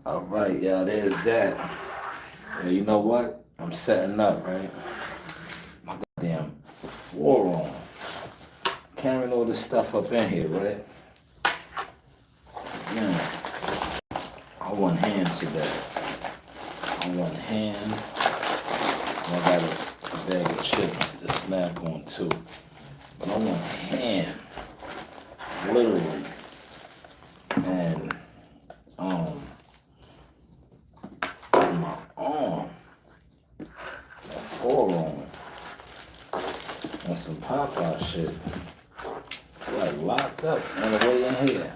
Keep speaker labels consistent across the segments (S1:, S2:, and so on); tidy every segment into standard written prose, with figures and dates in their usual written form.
S1: All right, y'all, there's that. And you know what? I'm setting up, right? My goddamn forearm. Carrying all this stuff up in here, right? Man, I want ham today. I want ham. And I got a bag of chips to snack on too. But I want ham. Literally. And, my arm. That forearm. And some Popeye shit. Like locked up on the way in here.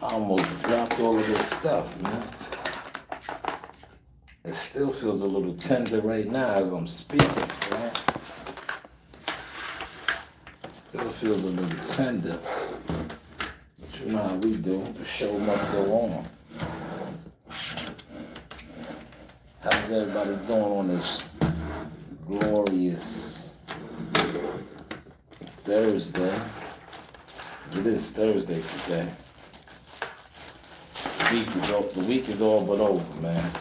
S1: I almost dropped all of this stuff, man. It still feels a little tender right now as I'm speaking, man. It still feels a little tender. But you know how we do. The show must go on. How's everybody doing on this glorious Thursday? It is Thursday today. The week is all but over, man.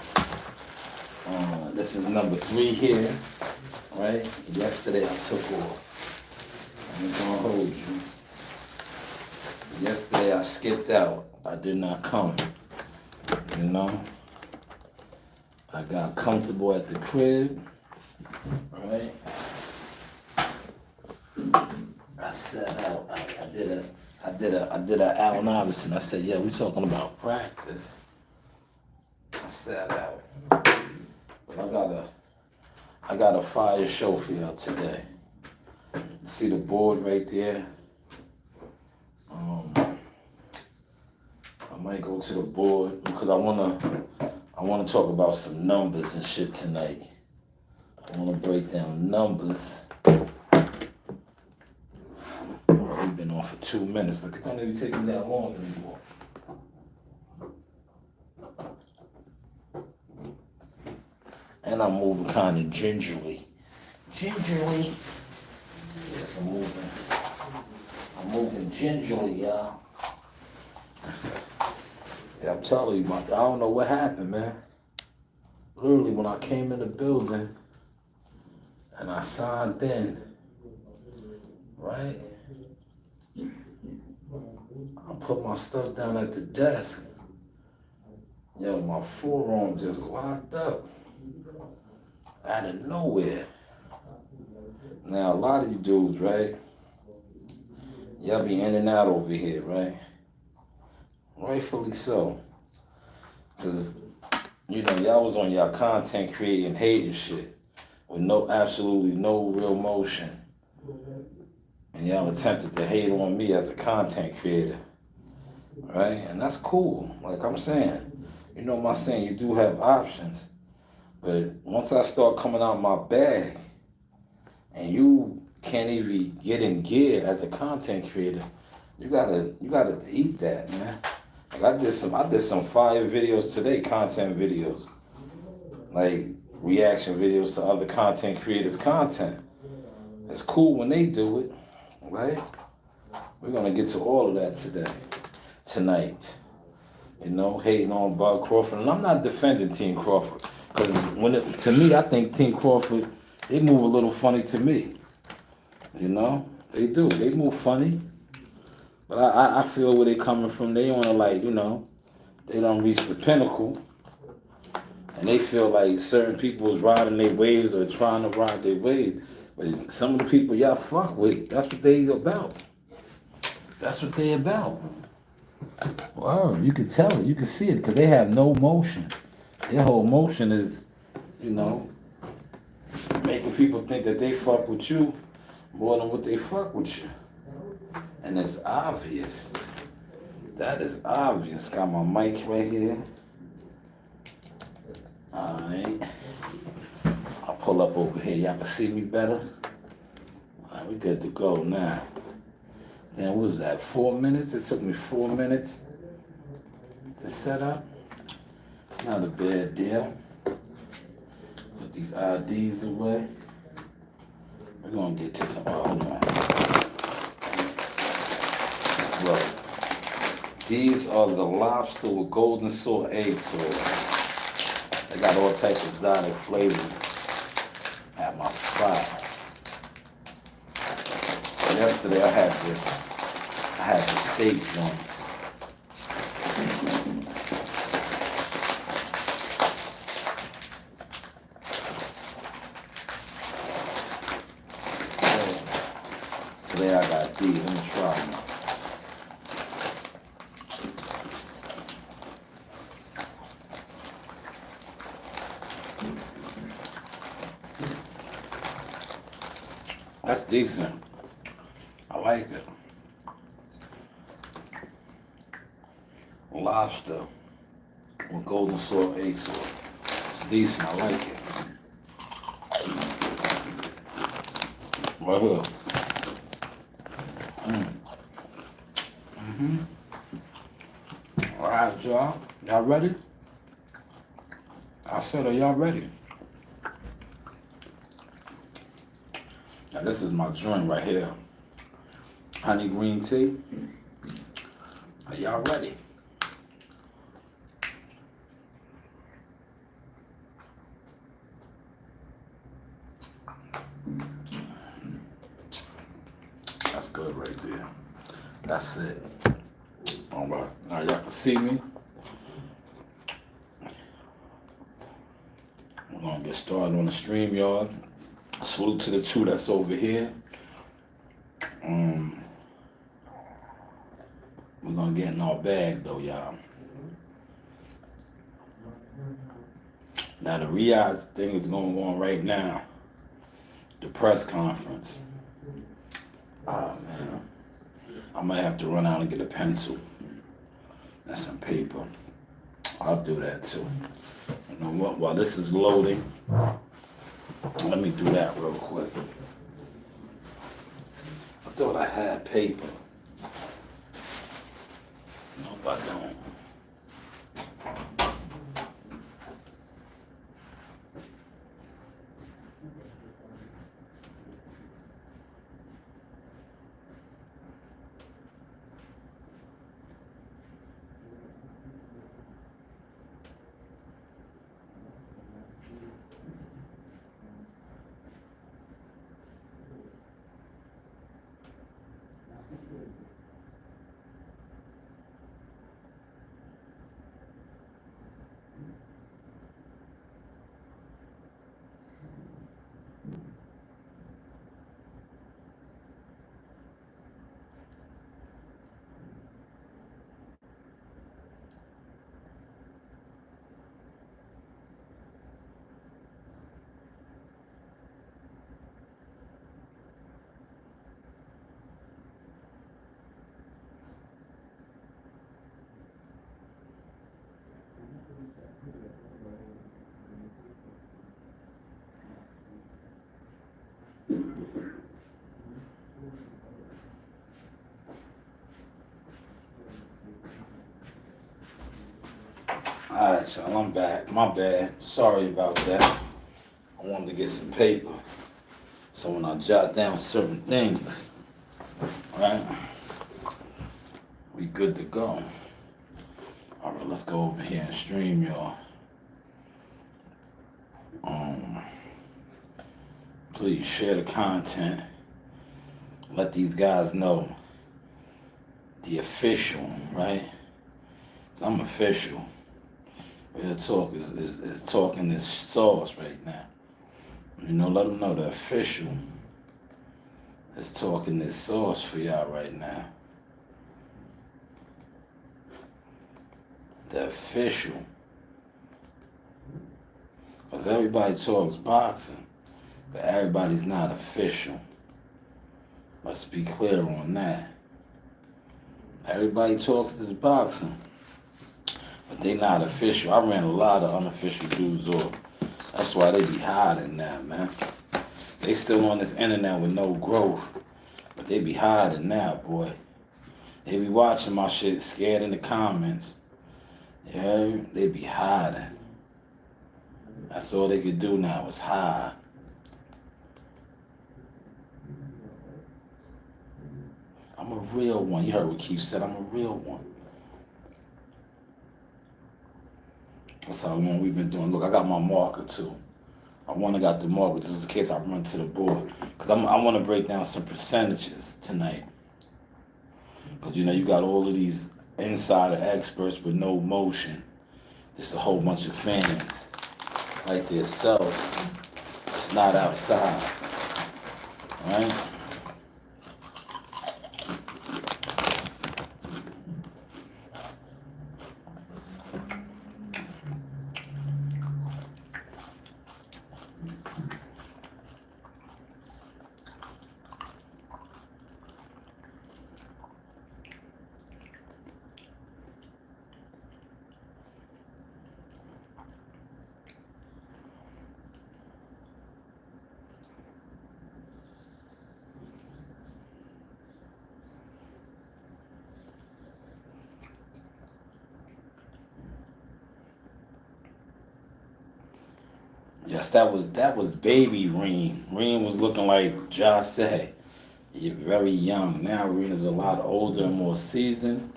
S1: This is number 3 here, right? Yesterday I took off. I'm gonna hold you. Yesterday I skipped out. I did not come. You know? I got comfortable at the crib, right? I sat out. I did a Allen Iverson. I said, yeah, we talking about practice. I sat out. But I got a fire show for y'all today. See the board right there? I might go to the board because I wanna talk about some numbers and shit tonight. I wanna break down numbers. We've been on for 2 minutes. Look, it don't even take me that long anymore. And I'm moving kind of gingerly. Gingerly. Yes, I'm moving gingerly, y'all. Yeah, I'm telling you, I don't know what happened, man. Literally, when I came in the building and I signed in, right? I put my stuff down at the desk. Yo, my forearm just locked up out of nowhere. Now, a lot of you dudes, right? Y'all be in and out over here, right? Rightfully so. Because, you know, y'all was on y'all content creating hating shit with absolutely no real motion. And y'all attempted to hate on me as a content creator. Right? And that's cool. Like I'm saying, you know my saying, you do have options. But once I start coming out my bag and you can't even get in gear as a content creator, you gotta eat that, man. Like I did some fire videos today, content videos. Like reaction videos to other content creators' content. It's cool when they do it, right? We're gonna get to all of that tonight. You know, hating on Bud Crawford. And I'm not defending Team Crawford. Because to me, I think Team Crawford, they move a little funny to me. You know? They do. They move funny. But I feel where they coming from. They want to, like, you know, they don't reach the pinnacle. And they feel like certain people is riding their waves or trying to ride their waves. But some of the people y'all fuck with, that's what they about. That's what they about. Wow, you can tell it. You can see it because they have no motion. Their whole motion is, you know, making people think that they fuck with you more than what they fuck with you. And it's obvious. That is obvious. Got my mic right here. Alright. I'll pull up over here. Y'all can see me better? Alright, we good to go now. Then what was that, 4 minutes? It took me 4 minutes to set up. It's not a bad deal. Put these IDs away. We're gonna get to some, hold on. Look. These are the lobster with golden salt egg sauce. They got all types of exotic flavors at my spot. But yesterday I had the steak joints. Today I got these. Let me try them. That's decent. I like it. Lobster with golden salt egg sauce. It's decent. I like it. Right here. All right, y'all. Y'all ready? I said, are y'all ready? Now this is my joint right here. Honey green tea. Are y'all ready? That's good right there. That's it. All right. Now y'all can see me. We're gonna get started on the stream, y'all. Salute to the two that's over here. We're gonna get in our bag though, y'all. Now the Riyadh thing is going on right now. The press conference. Oh man. I might have to run out and get a pencil and some paper. I'll do that too. You know what? While this is loading, let me do that real quick. I thought I had paper. Nope, I don't. Alright, y'all, I'm back. My bad. Sorry about that. I wanted to get some paper. So when I jot down certain things, right, we good to go. Alright, let's go over here and stream, y'all. Please share the content. Let these guys know the official, right? 'Cause I'm official. Real talk is talking this sauce right now. You know, let them know the official is talking this sauce for y'all right now. The official. Because everybody talks boxing, but everybody's not official. Let's be clear on that. Everybody talks this boxing, but they not official. I ran a lot of unofficial dudes off. That's why they be hiding now, man. They still on this internet with no growth, but they be hiding now, boy. They be watching my shit, scared in the comments. You heard? They be hiding. That's all they could do now is hide. I'm a real one. You heard what Keith said. I'm a real one. That's how long we've been doing. Look, I got my marker too. I want to got the marker just in case I run to the board. Because I want to break down some percentages tonight. Because, you got all of these insider experts with no motion. Just a whole bunch of fans like themselves. It's not outside. Right? Yes, that was baby Reem. Reem was looking like Josh said. You're very young. Now Reem is a lot older and more seasoned.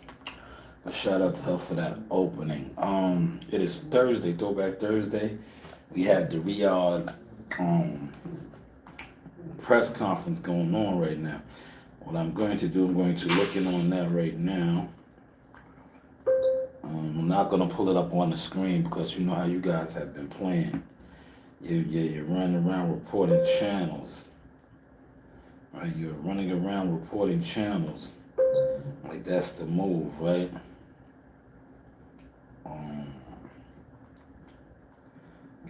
S1: A shout out to her for that opening. It is Thursday, Throwback Thursday. We have the Riyadh press conference going on right now. What I'm going to do, I'm going to look in on that right now. I'm not going to pull it up on the screen because you know how you guys have been playing. You're running around reporting channels. Right? You're running around reporting channels. Like that's the move, right?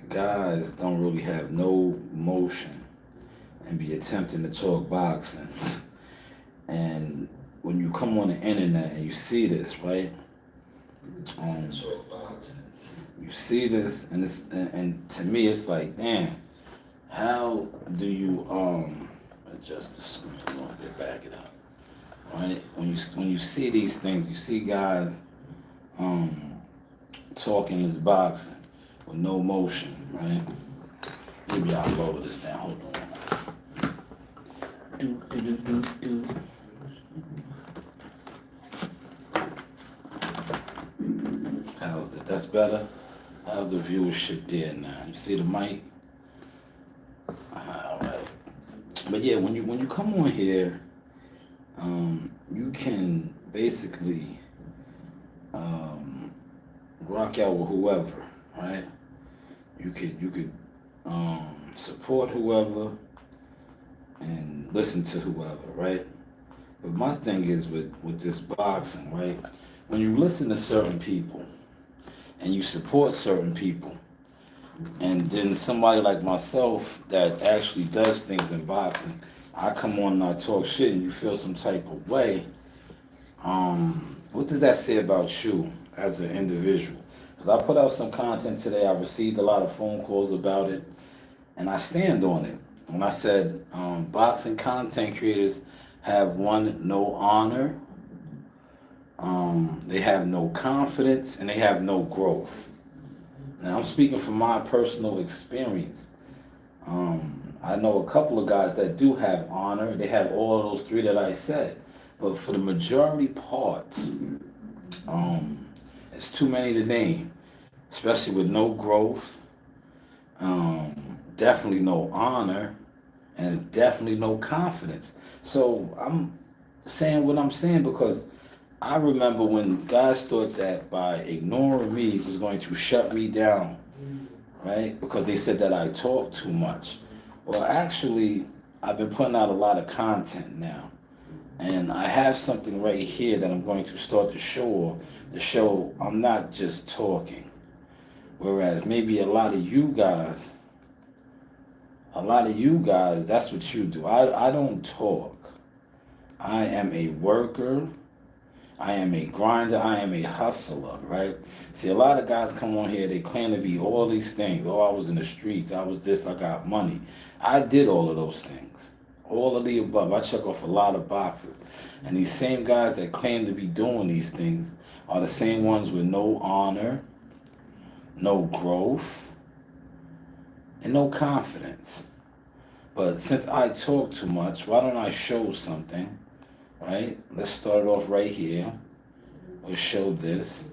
S1: Guys don't really have no motion and be attempting to talk boxing. And when you come on the internet and you see this, right? You see this, and to me it's like, damn, how do you adjust the screen? You want to back it up, right? When you see these things, you see guys talking this boxing with no motion, right? Maybe I'll lower this down. Hold on. How's that? That's better. How's the viewership there now? You see the mic? All right. But yeah, when you come on here, you can basically rock out with whoever, right? You could support whoever and listen to whoever, right? But my thing is with this boxing, right? When you listen to certain people and you support certain people, and then somebody like myself that actually does things in boxing, I come on and I talk shit and you feel some type of way, what does that say about you as an individual? Because I put out some content today, I received a lot of phone calls about it, and I stand on it. When I said boxing content creators have no honor, they have no confidence, and they have no growth. Now, I'm speaking from my personal experience. I know a couple of guys that do have honor. They have all of those three that I said. But for the majority part, it's too many to name, especially with no growth, definitely no honor, and definitely no confidence. So I'm saying what I'm saying because I remember when guys thought that by ignoring me was going to shut me down, right? Because they said that I talk too much. Well, actually, I've been putting out a lot of content now. And I have something right here that I'm going to start to show I'm not just talking. Whereas maybe a lot of you guys, that's what you do. I don't talk. I am a worker. I am a grinder. I am a hustler, right? See, a lot of guys come on here, they claim to be all these things. Oh, I was in the streets. I was this. I got money. I did all of those things. All of the above. I check off a lot of boxes. And these same guys that claim to be doing these things are the same ones with no honor, no growth, and no confidence. But since I talk too much, why don't I show something? Right? Let's start off right here. We'll show this.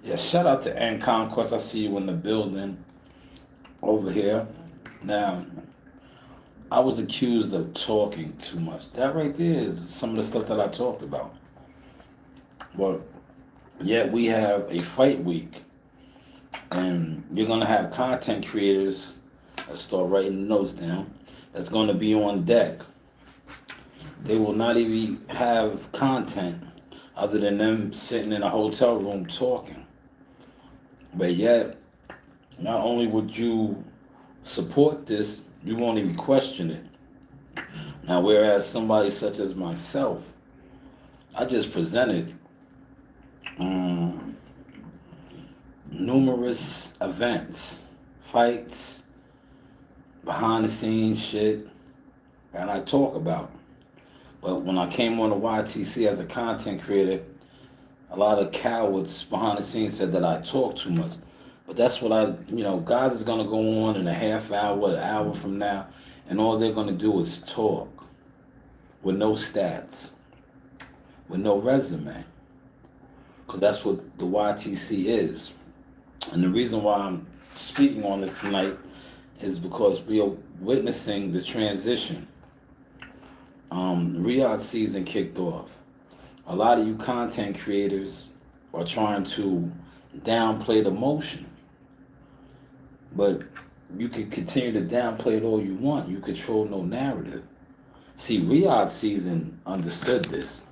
S1: Yeah, shout out to N Conquest. I see you in the building over here. Now, I was accused of talking too much. That right there is some of the stuff that I talked about. But yet we have a fight week, and you're gonna have content creators that start writing notes down. That's gonna be on deck. They will not even have content other than them sitting in a hotel room talking. But yet, not only would you support this, you won't even question it. Now, whereas somebody such as myself, I just presented numerous events, fights, behind the scenes shit, and I talk about. But when I came on the YTC as a content creator, a lot of cowards behind the scenes said that I talk too much. But that's what guys is going to go on in a half hour, an hour from now, and all they're going to do is talk with no stats, with no resume. Because that's what the YTC is. And the reason why I'm speaking on this tonight is because we are witnessing the transition. Riyadh season kicked off. A lot of you content creators are trying to downplay the motion. But you can continue to downplay it all you want. You control no narrative. See, Riyadh season understood this.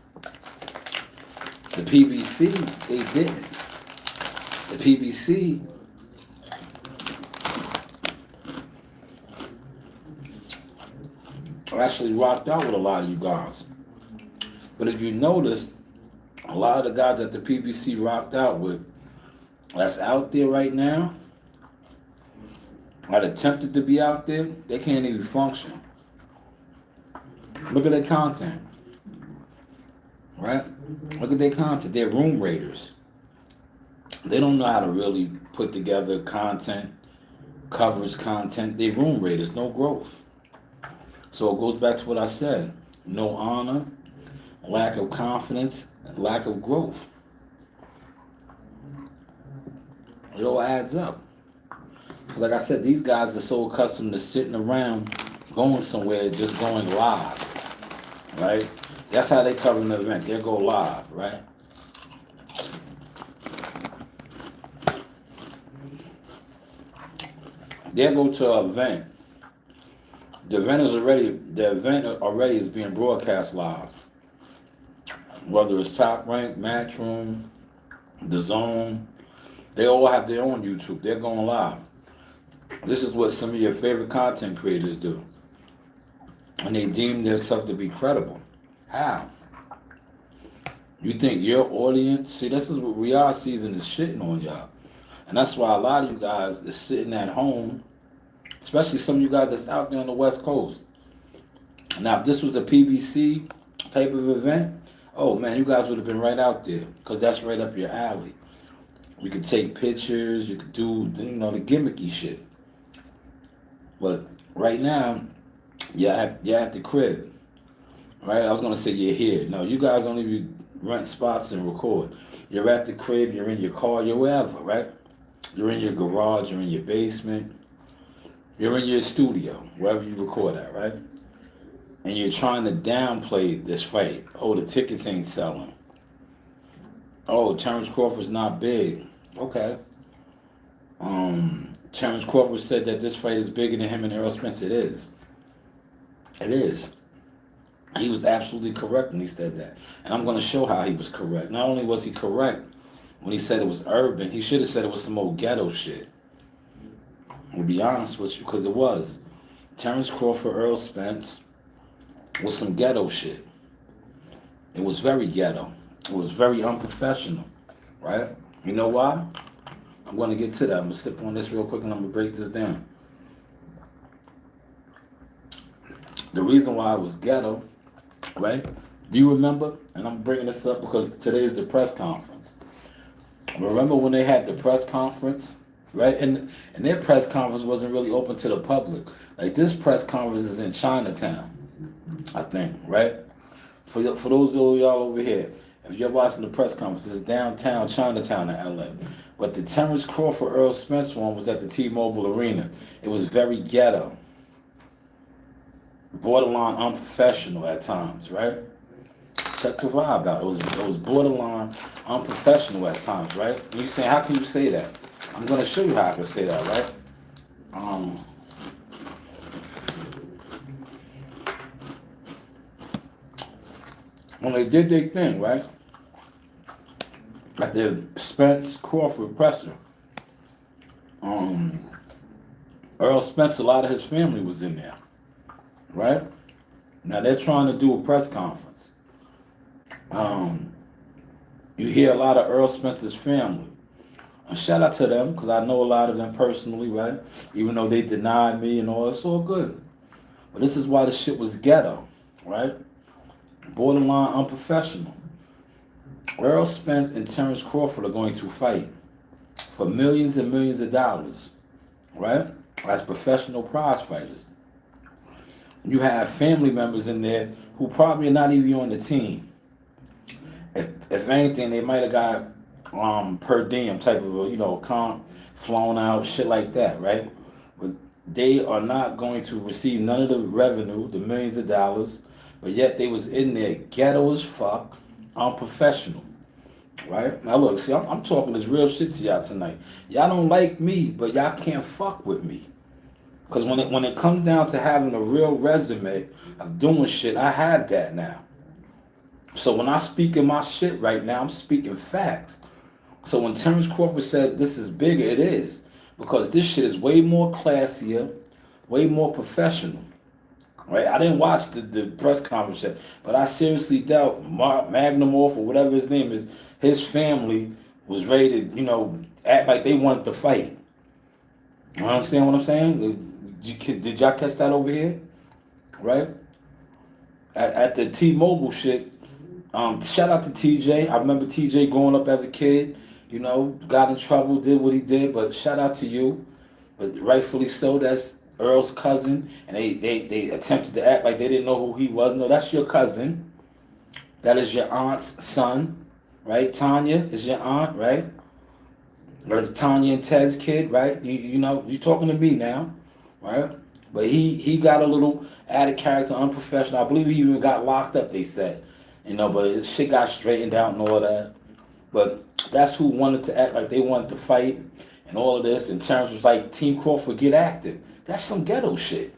S1: The PBC, they didn't. The PBC actually rocked out with a lot of you guys. But if you notice, a lot of the guys that the PBC rocked out with, that's out there right now, that attempted to be out there, they can't even function. Look at their content. Right? Look at their content. They're room raiders. They don't know how to really put together content, coverage content. They're room raiders, no growth. So it goes back to what I said. No honor, lack of confidence, lack of growth. It all adds up. Like I said, these guys are so accustomed to sitting around, going somewhere, just going live, right? That's how they cover an event. They'll go live, right? They'll go to an event. The event already is being broadcast live. Whether it's Top Rank, Matchroom, The Zone, they all have their own YouTube. They're going live. This is what some of your favorite content creators do. And they deem themselves to be credible. How? You think your audience... See, this is what Riyadh season is shitting on y'all. And that's why a lot of you guys is sitting at home, especially some of you guys that's out there on the West Coast. Now, if this was a PBC type of event, oh man, you guys would have been right out there, because that's right up your alley. You could take pictures, you could do, the gimmicky shit. But right now, you're at the crib, right? I was gonna say you're here. No, you guys don't even rent spots and record. You're at the crib, you're in your car, you're wherever, right? You're in your garage, you're in your basement, you're in your studio, wherever you record at, right? And you're trying to downplay this fight. Oh, the tickets ain't selling. Oh, Terrence Crawford's not big. Okay. Terrence Crawford said that this fight is bigger than him and Errol Spence. It is. It is. He was absolutely correct when he said that. And I'm going to show how he was correct. Not only was he correct when he said it was urban, he should have said it was some old ghetto shit. I'll be honest with you, because it was. Terrence Crawford, Errol Spence was some ghetto shit. It was very ghetto. It was very unprofessional, right? You know why? I'm going to get to that. I'm going to sip on this real quick and I'm going to break this down. The reason why it was ghetto, right? Do you remember? And I'm bringing this up because today is the press conference. Remember when they had the press conference, right? And their press conference wasn't really open to the public. Like this press conference is in Chinatown, I think, right? For those of y'all over here, If you're watching the press conference, it's downtown Chinatown in LA. But the Terrence Crawford Earl Spence one was at the T-Mobile Arena. It was very ghetto, borderline unprofessional at times, right? Check the vibe out. It was borderline unprofessional at times, right? And you saying, how can you say that? I'm gonna show you how I can say that, right? When they did their thing, right? At the Spence Crawford presser, Earl Spence, a lot of his family was in there, right? Now they're trying to do a press conference. You hear a lot of Earl Spence's family. And shout out to them, because I know a lot of them personally, right? Even though they denied me and all, it's all good. But this is why the shit was ghetto, right? Borderline unprofessional. Earl Spence and Terrence Crawford are going to fight for millions and millions of dollars, right? As professional prize fighters. You have family members in there who probably are not even on the team. If anything, they might have got per diem type of comp, flown out, shit like that, right? But they are not going to receive none of the revenue, the millions of dollars, but yet they was in there ghetto as fuck, unprofessional, right? Now look, see, I'm talking this real shit to y'all tonight. Y'all don't like me, but y'all can't fuck with me. Because when it comes down to having a real resume of doing shit, I have that now. So when I speak in my shit right now, I'm speaking facts. So when Terrence Crawford said this is bigger, it is. Because this shit is way more classier, way more professional. Right? I didn't watch the press conference yet, but I seriously doubt Magnumorph or whatever his name is, his family was ready to, act like they wanted to fight. You understand what I'm saying? Did y'all catch that over here? Right? At the T-Mobile shit, shout out to TJ. I remember TJ growing up as a kid, got in trouble, did what he did, but shout out to you. But rightfully so, that's Earl's cousin, and they attempted to act like they didn't know who he was. No, that's your cousin. That is your aunt's son, right? Tanya is your aunt, right? That's Tanya and Ted's kid, right? You talking to me now, right? But he got a little added character, unprofessional. I believe he even got locked up, they said. But shit got straightened out and all that. But that's who wanted to act like they wanted to fight and all of this. And Terrence was like, Team Crawford, get active. That's some ghetto shit.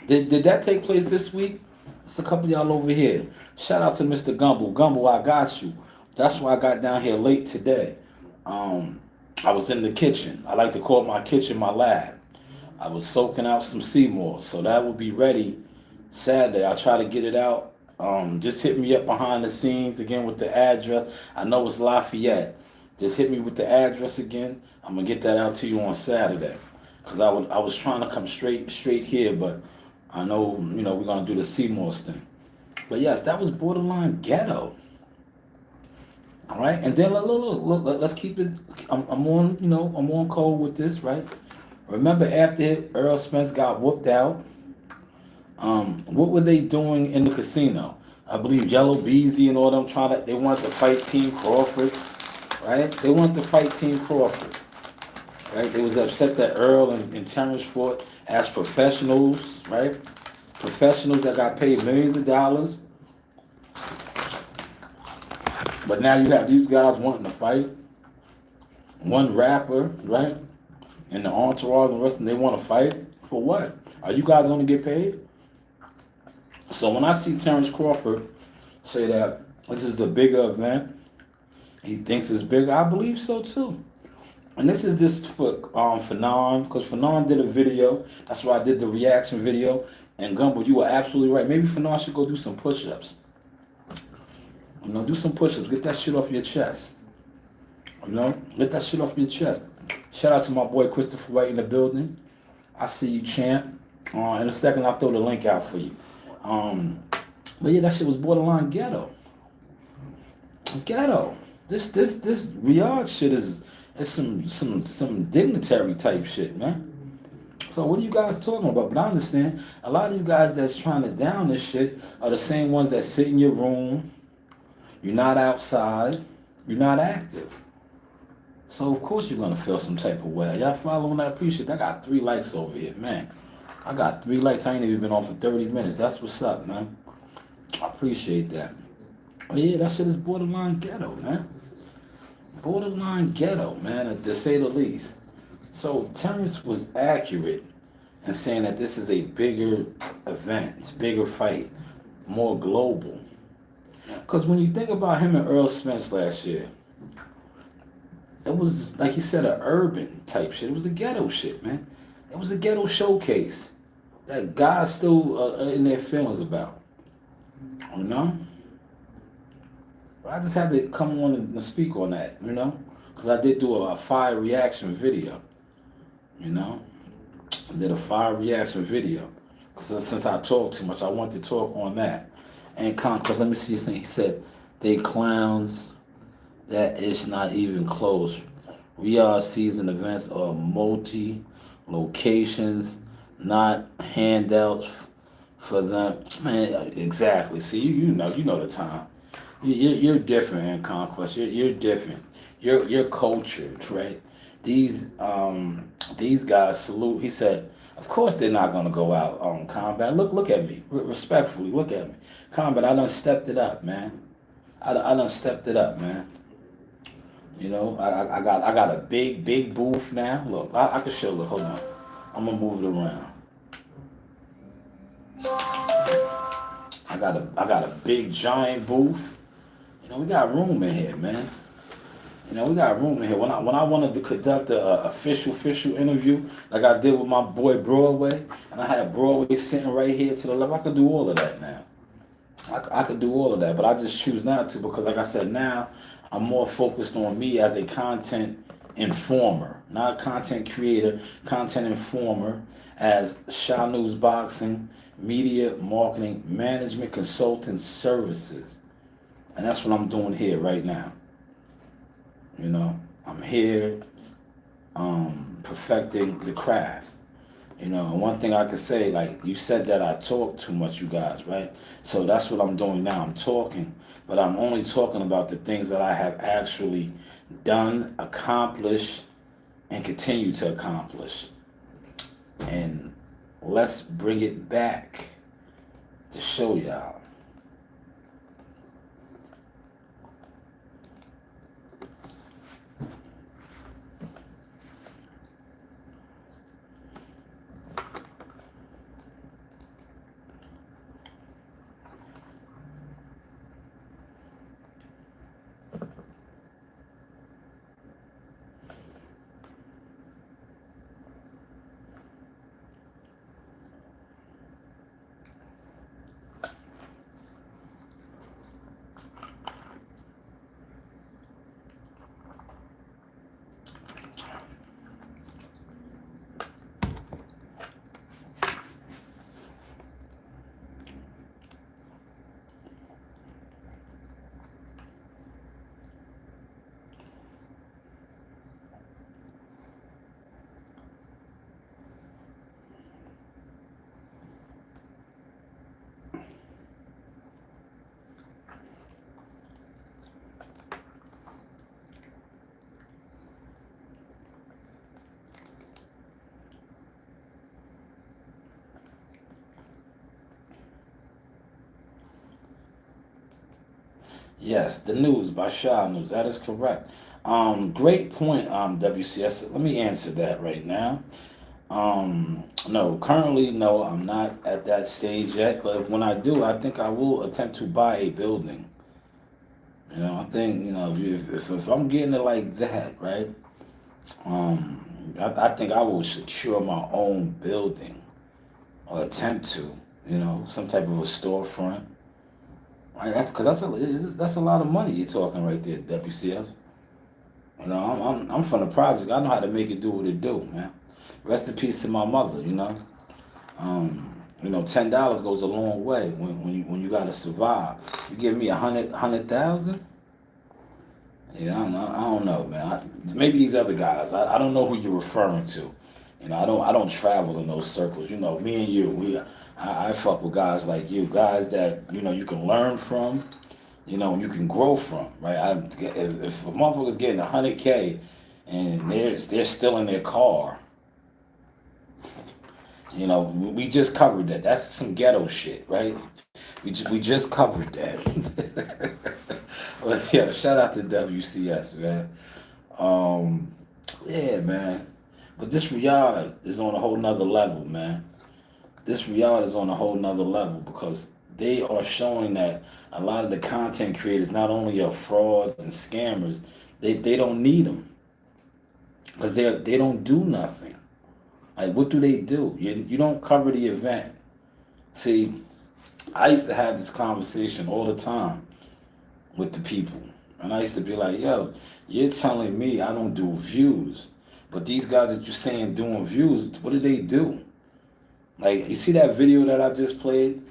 S1: Did that take place this week? It's a couple of y'all over here. Shout out to Mr. Gumble. Gumble, I got you. That's why I got down here late today. I was in the kitchen. I like to call my kitchen my lab. I was soaking out some Seymour, so that will be ready Saturday. I'll try to get it out. Just hit me up behind the scenes again with the address. I know it's Lafayette. Just hit me with the address again. I'm gonna get that out to you on Saturday. Cause I was trying to come straight here, but I know we're gonna do the Seymour's thing. But yes, that was borderline ghetto. All right, and then look, let's keep it. I'm on code with this, right? Remember after Earl Spence got whooped out, what were they doing in the casino? I believe Yellow Beezy and all them they wanted to fight Team Crawford, right? They wanted to fight Team Crawford, right? They was upset that Earl and Terrence fought as professionals, right? Professionals that got paid millions of dollars. But now you have these guys wanting to fight. One rapper, right? And the entourage and the rest of them, they want to fight. For what? Are you guys going to get paid? So when I see Terrence Crawford say that this is the bigger event, he thinks it's bigger, I believe so too. And this is for Fanon, because Fanon did a video. That's why I did the reaction video. And Gumbo, you were absolutely right. Maybe Fanon should go do some push-ups. Do some push-ups. Get that shit off your chest. Get that shit off your chest. Shout out to my boy Christopher White in the building. I see you, champ. In a second, I'll throw the link out for you. But yeah, that shit was borderline ghetto. Ghetto. This Riyadh shit is some dignitary type shit, man. So what are you guys talking about? But I understand a lot of you guys that's trying to down this shit are the same ones that sit in your room, You're not outside. You're not active. So of course you're gonna feel some type of way. Y'all following? I appreciate that. I got 3 likes over here, man. I got 3 likes. I ain't even been on for 30 minutes. That's what's up, man. I appreciate that. Oh yeah, that shit is borderline ghetto, man. Borderline ghetto, man, to say the least. So Terrence was accurate in saying that this is a bigger event, bigger fight, more global. Because when you think about him and Earl Spence last year, it was, like he said, an urban type shit. It was a ghetto shit, man. It was a ghetto showcase that guys still in their feelings about. You know? But I just had to come on and speak on that, you know? Because I did do a fire reaction video, you know? I did a fire reaction video. Because since I talk too much, I want to talk on that. And Conquest, let me see his thing. He said, they clowns, that it's not even close. We are season events are multi locations, not handouts for them. Man, exactly. See, you know the time. You're different in Conquest. You're different. You're cultured, right? These guys salute. He said, of course they're not gonna go out on combat. Look at me, respectfully. Look at me, combat. I done stepped it up, man. I done stepped it up, man. You know, I got a big booth now. Look, I can show. Look, hold on. I'm gonna move it around. I got a big giant booth. You know, we got room in here, man. You know, we got room in here. When I wanted to conduct a official interview, like I did with my boy Broadway, and I had Broadway sitting right here to the left, I could do all of that now. I could do all of that, but I just choose not to because, like I said, now I'm more focused on me as a content informer, not a content creator, content informer as Shaw News Boxing, media, marketing, management, consulting services. And that's what I'm doing here right now. You know, I'm here perfecting the craft. You know, and one thing I could say, like you said that I talk too much, you guys, right? So that's what I'm doing now. I'm talking, but I'm only talking about the things that I have actually done, accomplished, and continue to accomplish. And let's bring it back to show y'all. Yes, the news by Shaw News. That is correct. Great point, WCS. Let me answer that right now. No, currently, no, I'm not at that stage yet. But when I do, I think I will attempt to buy a building. You know, I think, you know, if I'm getting it like that, right? I think I will secure my own building or attempt to, you know, some type of a storefront. Right? That's a lot of money you're talking right there, WCF. You know, I'm from the project. I know how to make it do what it do, man. Rest in peace to my mother. You know, $10 goes a long way when you gotta survive. You give me 100,000. Yeah, I don't know, man. Maybe these other guys. I don't know who you're referring to. You know, I don't travel in those circles. You know, me and you, I fuck with guys like you, guys that you know you can learn from. You can grow from, right? If a motherfucker's getting 100K and they're still in their car, we just covered that. That's some ghetto shit, right? We just covered that. But yeah, shout out to WCS, man. Um, yeah, man. But this Riyadh is on a whole nother level, man. This Riyadh is on a whole nother level because they are showing that a lot of the content creators not only are frauds and scammers, they don't need them because they don't do nothing. Like, what do they do? You don't cover the event. See, I used to have this conversation all the time with the people. And I used to be like, yo, you're telling me I don't do views. But these guys that you're saying doing views, what do they do? Like, you see that video that I just played?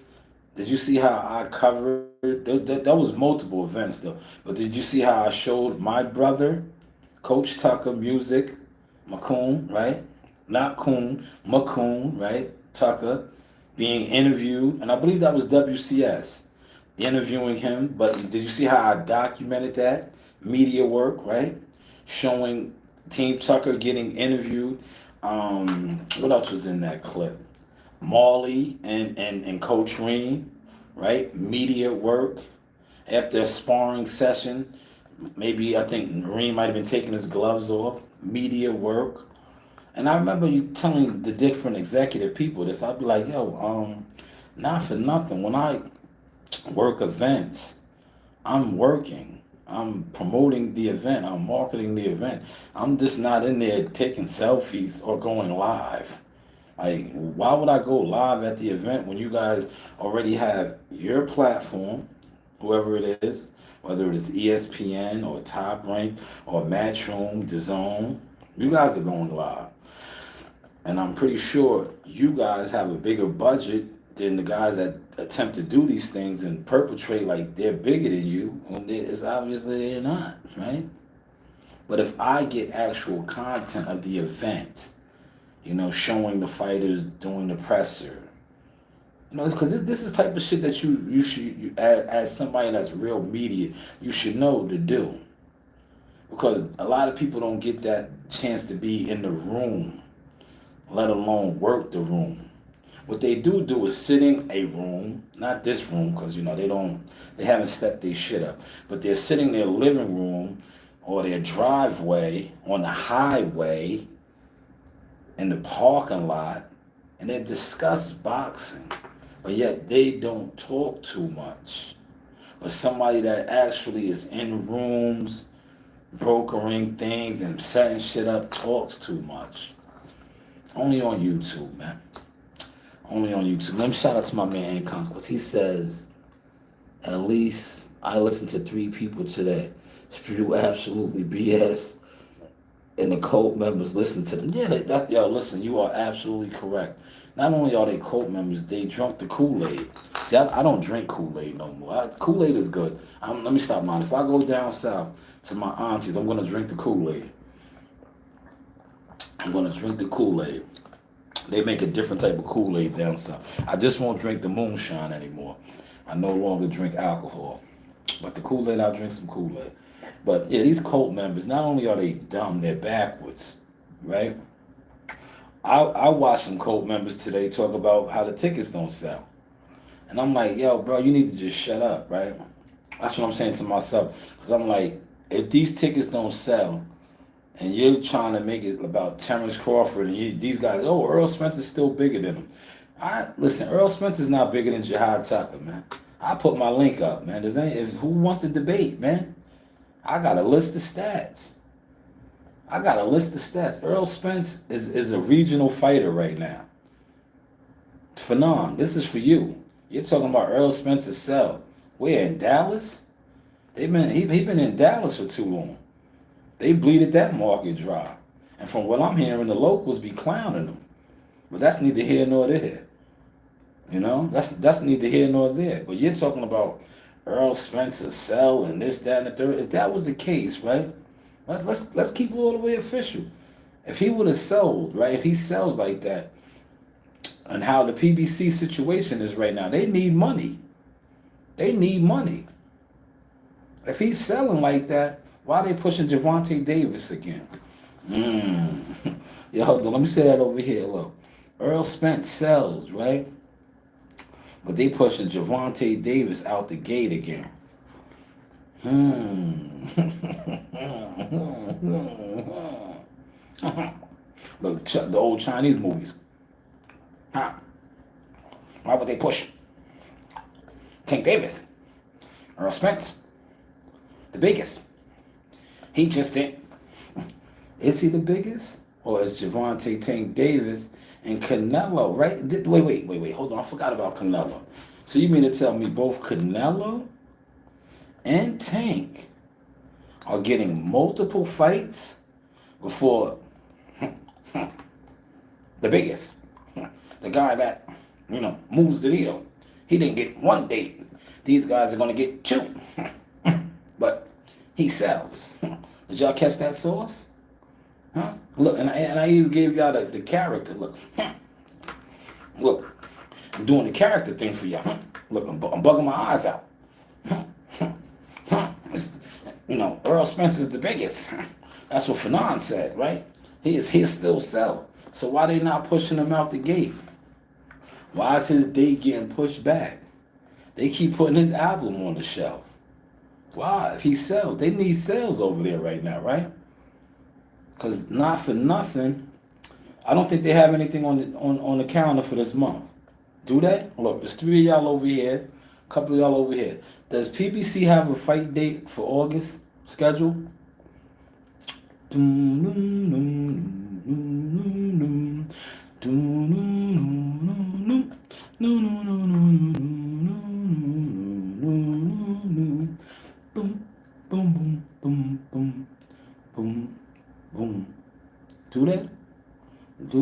S1: Did you see how I covered? That was multiple events, though. But did you see how I showed my brother, Coach Tucker, music, McCoon, right? Not Coon, McCoon, right? Tucker, being interviewed. And I believe that was WCS interviewing him. But did you see how I documented that? Media work, right? Showing Team Tucker getting interviewed. What else was in that clip? Marley and Coach Reem, right? Media work after a sparring session. Maybe I think Reem might have been taking his gloves off. Media work. And I remember you telling the different executive people this. I'd be like, yo, not for nothing. When I work events, I'm working. I'm promoting the event. I'm marketing the event. I'm just not in there taking selfies or going live. Like, why would I go live at the event when you guys already have your platform, whoever it is, whether it is ESPN or Top Rank or Matchroom, DAZN, you guys are going live. And I'm pretty sure you guys have a bigger budget than the guys that attempt to do these things and perpetrate like they're bigger than you, when it's obviously they're not, right? But if I get actual content of the event, showing the fighters doing the presser. Because this is type of shit that you should, as somebody that's real media, you should know to do. Because a lot of people don't get that chance to be in the room, let alone work the room. What they do is sit in a room, not this room, because they haven't stepped their shit up, but they're sitting in their living room or their driveway on the highway, in the parking lot, and they discuss boxing, but yet they don't talk too much. But somebody that actually is in rooms, brokering things and setting shit up, talks too much. Only on YouTube, man. Only on YouTube. Let me shout out to my man Ancons, because he says, at least I listened to 3 people today spew absolutely BS, and the cult members listen to them. Yeah, yo, listen, you are absolutely correct. Not only are they cult members, they drunk the Kool-Aid. See, I don't drink Kool-Aid no more. Kool-Aid is good. Let me stop mine. If I go down south to my aunties, I'm going to drink the Kool-Aid. I'm going to drink the Kool-Aid. They make a different type of Kool-Aid down south. I just won't drink the moonshine anymore. I no longer drink alcohol. But the Kool-Aid, I'll drink some Kool-Aid. But yeah, these cult members, not only are they dumb, they're backwards, right? I watched some cult members today talk about how the tickets don't sell. And I'm like, yo, bro, you need to just shut up, right? That's what I'm saying to myself. Because I'm like, if these tickets don't sell, and you're trying to make it about Terrence Crawford, and these guys, Earl Spencer's still bigger than him. Listen, Earl Spencer's not bigger than Jihad Tucker, man. I put my link up, man. Who wants to debate, man? I got a list of stats. Earl Spence is a regional fighter right now. Fanon, this is for you. You're talking about Earl Spencer's cell. Where, in Dallas? He been in Dallas for too long. They bleeded that market dry. And from what I'm hearing, the locals be clowning them. But that's neither here nor there. That's neither here nor there. But you're talking about Earl Spencer's cell and this, that, and the third. If that was the case, right? Let's keep it all the way official. If he would have sold, right? If he sells like that, and how the PBC situation is right now, they need money. They need money. If he's selling like that, why are they pushing Javante Davis again? Yo, hold on, let me say that over here. Look, Earl Spence sells, right? But they pushing Javante Davis out the gate again. Look, the old Chinese movies. Huh? Why would they push Tank Davis? Earl Spence, the biggest. He just didn't. Is he the biggest? Or is Javante Tank Davis and Canelo, right? Wait. Hold on. I forgot about Canelo. So you mean to tell me both Canelo and Tank are getting multiple fights before the biggest, the guy that, moves the needle? He didn't get one date. These guys are going to get two. But he sells. Did y'all catch that sauce? Huh? Look, and I even gave y'all the character. Look. Look. I'm doing the character thing for y'all. Look, I'm bugging my eyes out. Earl Spence is the biggest. That's what Fanon said, right? He'll still sell. So why they not pushing him out the gate? Why is his date getting pushed back? They keep putting his album on the shelf. Why? If he sells, they need sales over there right now, right? Because not for nothing, I don't think they have anything on the calendar for this month. Do they? Look, there's 3 of y'all over here, a couple of y'all over here. Does PBC have a fight date for August scheduled? Do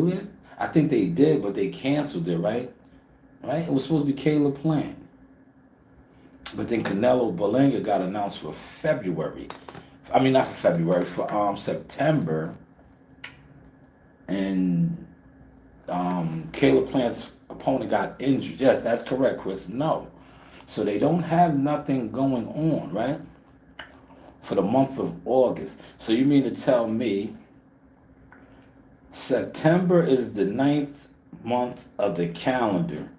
S1: that? I think they did, but they canceled it, right? Right? It was supposed to be Caleb Plant. But then Canelo Berlanga got announced for February. I mean, not for February, for September. And Caleb Plant's opponent got injured. Yes, that's correct, Chris. No. So they don't have nothing going on, right? For the month of August. So you mean to tell me September is the 9th month of the calendar.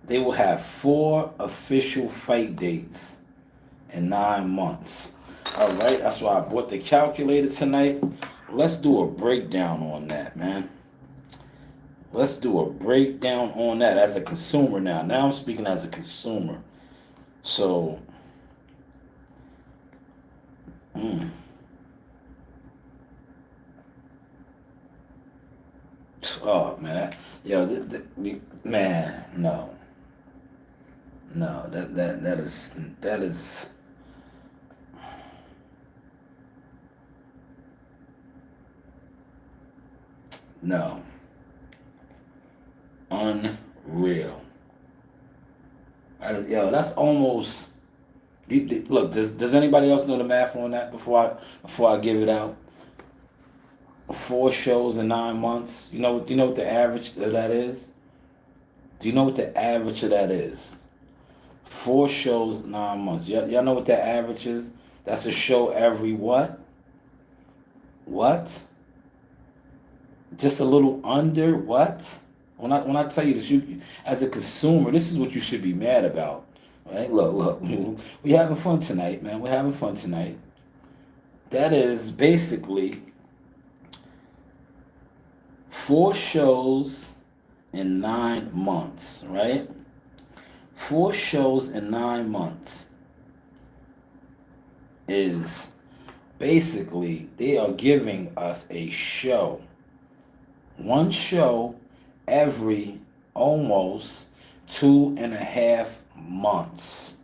S1: They will have 4 official fight dates in 9 months. All right, that's why I bought the calculator tonight. Let's do a breakdown on that, man. Let's do a breakdown on that as a consumer now. Now I'm speaking as a consumer. So, oh man, man, no, that is no, unreal. That's almost. Look, does anybody else know the math on that before I give it out? 4 shows in 9 months. You know what the average of that is? Do you know what the average of that is? 4 shows, 9 months. Y'all know what that average is? That's a show every what? What? Just a little under what? When I tell you this, you as a consumer, this is what you should be mad about. Right? Look, we having fun tonight, man. We're having fun tonight. That is basically 4 shows in 9 months, right? 4 shows in 9 months is basically they are giving us a show. 1 show every almost 2.5 months.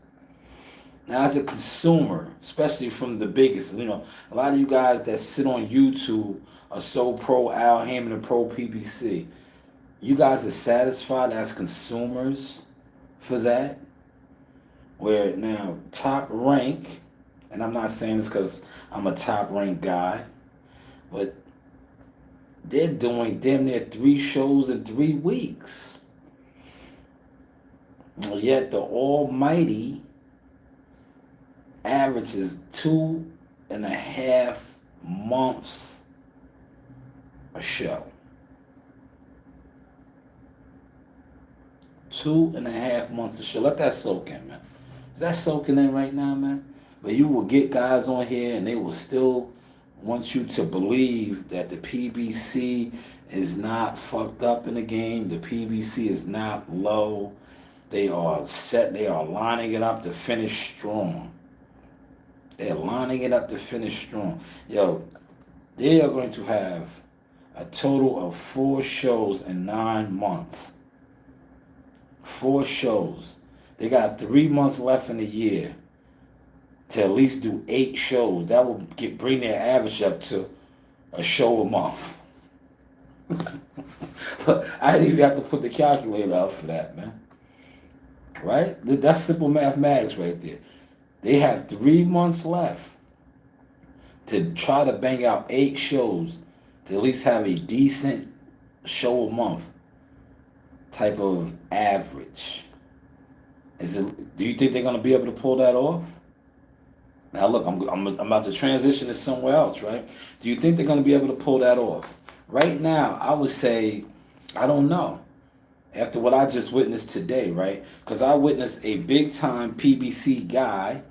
S1: Now, as a consumer, especially from the biggest, a lot of you guys that sit on YouTube are so pro Al Haymon and pro PBC. You guys are satisfied as consumers for that? Where now, Top Rank, and I'm not saying this because I'm a Top Rank guy, but they're doing damn near 3 shows in 3 weeks. Yet the almighty averages 2.5 months a show. 2.5 months a show. Let that soak in, man. Is that soaking in right now, man? But you will get guys on here and they will still want you to believe that the PBC is not fucked up in the game. The PBC is not low. They are set. They are lining it up to finish strong. They're lining it up to finish strong. Yo, they are going to have a total of 4 shows in 9 months. 4 shows. They got 3 months left in the year to at least do 8 shows. That will bring their average up to a show a month. I didn't even have to put the calculator up for that, man. Right? That's simple mathematics right there. They have 3 months left to try to bang out 8 shows to at least have a decent show a month type of average. Do you think they're going to be able to pull that off? Now look, I'm about to transition to somewhere else, right? Do you think they're going to be able to pull that off? Right now, I would say, I don't know. After what I just witnessed today, right? Because I witnessed a big-time PBC guy,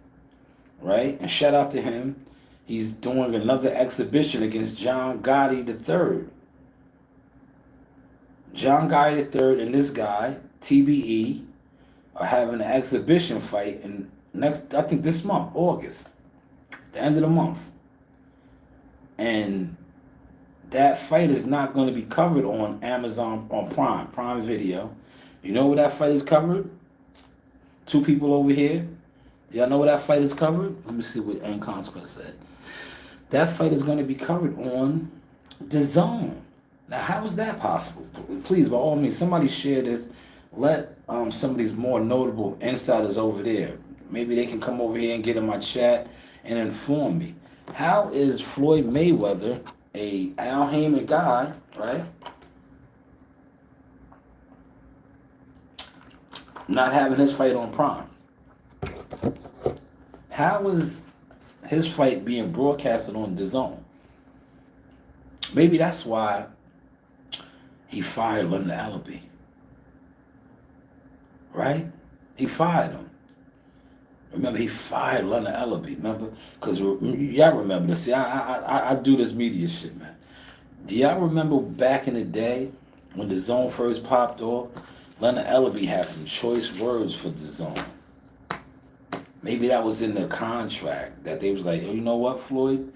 S1: right? And shout out to him. He's doing another exhibition against John Gotti III. John Gotti III and this guy, TBE, are having an exhibition fight in I think this month, August, the end of the month. And that fight is not going to be covered on Amazon, on Prime Video. You know where that fight is covered? 2 people over here. Y'all know where that fight is covered? Let me see what N Consequence said. That fight is going to be covered on DAZN. Now, how is that possible? Please, by all means, somebody share this. Let some of these more notable insiders over there, maybe they can come over here and get in my chat and inform me. How is Floyd Mayweather, a Al Haymon guy, right, not having his fight on Prime? How is his fight being broadcasted on DAZN? Maybe that's why he fired Linda Ellaby. Right? He fired him. Remember, he fired Linda Ellaby, remember? Because y'all remember this. See, I do this media shit, man. Do y'all remember back in the day when DAZN first popped off? Linda Ellaby had some choice words for DAZN. Maybe that was in the contract that they was like, oh, you know what, Floyd?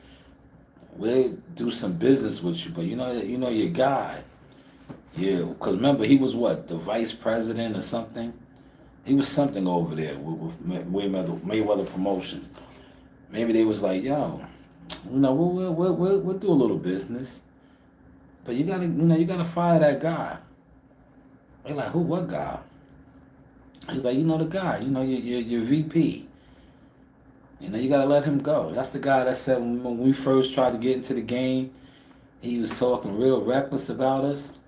S1: We'll do some business with you, but you know your guy. Yeah, because remember, he was what, the vice president or something? He was something over there with Mayweather Promotions. Maybe they was like, yo, we'll do a little business, but you gotta fire that guy. They're like, who? What guy? He's like, the guy. Your VP. You gotta let him go. That's the guy that said when we first tried to get into the game, he was talking real reckless about us,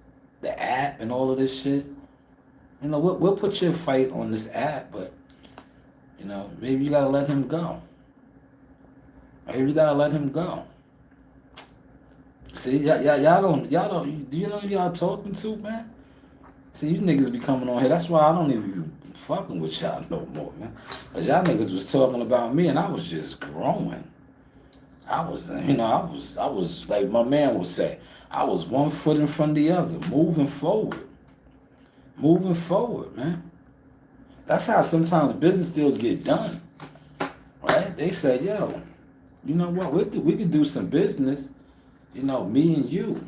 S1: the app and all of this shit. We'll put your fight on this app, but, maybe you got to let him go. Maybe you got to let him go. See, y'all don't, do you know who y'all talking to, man? See, you niggas be coming on here. That's why I don't even be fucking with y'all no more, man. Because y'all niggas was talking about me and I was just growing. I was like my man would say, I was 1 foot in front of the other, moving forward. Moving forward, man. That's how sometimes business deals get done, right? They say, yo, you know what? We could do some business, me and you.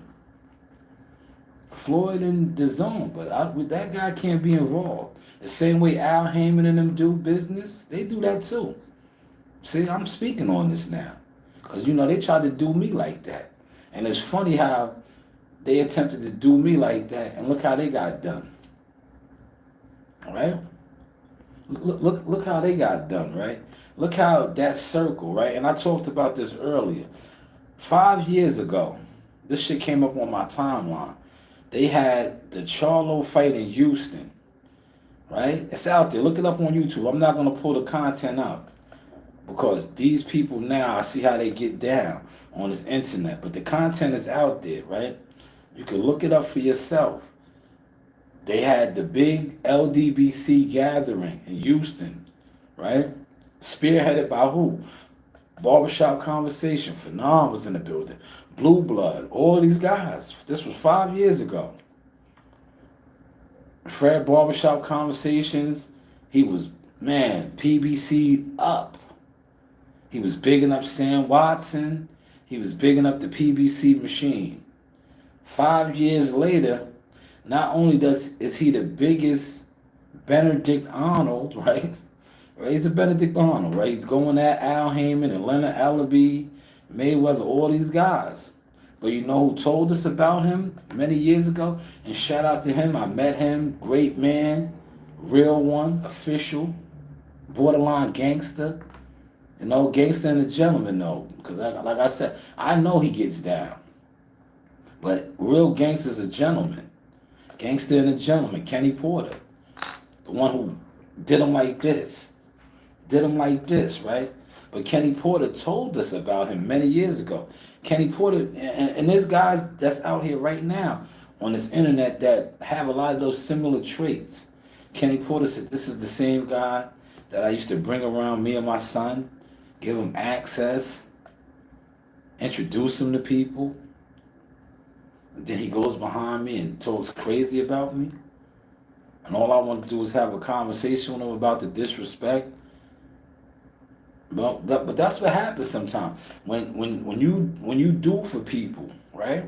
S1: Floyd and DAZN, but that guy can't be involved. The same way Al Haymon and them do business, they do that too. See, I'm speaking on this now. Because, they tried to do me like that. And it's funny how they attempted to do me like that, and look how they got done. All right? Look how they got done, right? Look how that circle, right? And I talked about this earlier. 5 years ago, this shit came up on my timeline. They had the Charlo fight in Houston, right? It's out there. Look it up on YouTube. I'm not going to pull the content up. because these people now, I see how they get down on this internet, but the content is out there, right? You can look it up for yourself. They had the big LDBC gathering in Houston, right? Spearheaded by who? Barbershop Conversation. Phenom was in the building. Blue Blood. All of these guys. This was 5 years ago. Fred Barbershop Conversations. He was, man, PBC up. He was bigging up Sam Watson. He was bigging up the PBC machine. 5 years later, not only is he the biggest Benedict Arnold, right? He's a Benedict Arnold, right? He's going at Al Heyman and Leonard Allaby, Mayweather, all these guys. But you know who told us about him many years ago? And shout out to him. I met him. Great man. Real one. Official. Borderline gangster. You know, gangster and a gentleman, though. Because like I said, I know he gets down. But real gangster's a gentleman. Gangster and a gentleman. Kenny Porter. The one who did him like this. Did him like this, right? But Kenny Porter told us about him many years ago. Kenny Porter, and there's guys that's out here right now on this internet that have a lot of those similar traits. Kenny Porter said, this is the same guy that I used to bring around me and my son, give him access, introduce him to people. And then he goes behind me and talks crazy about me. And all I want to do is have a conversation with him about the disrespect. But that's what happens sometimes. When you do for people, right?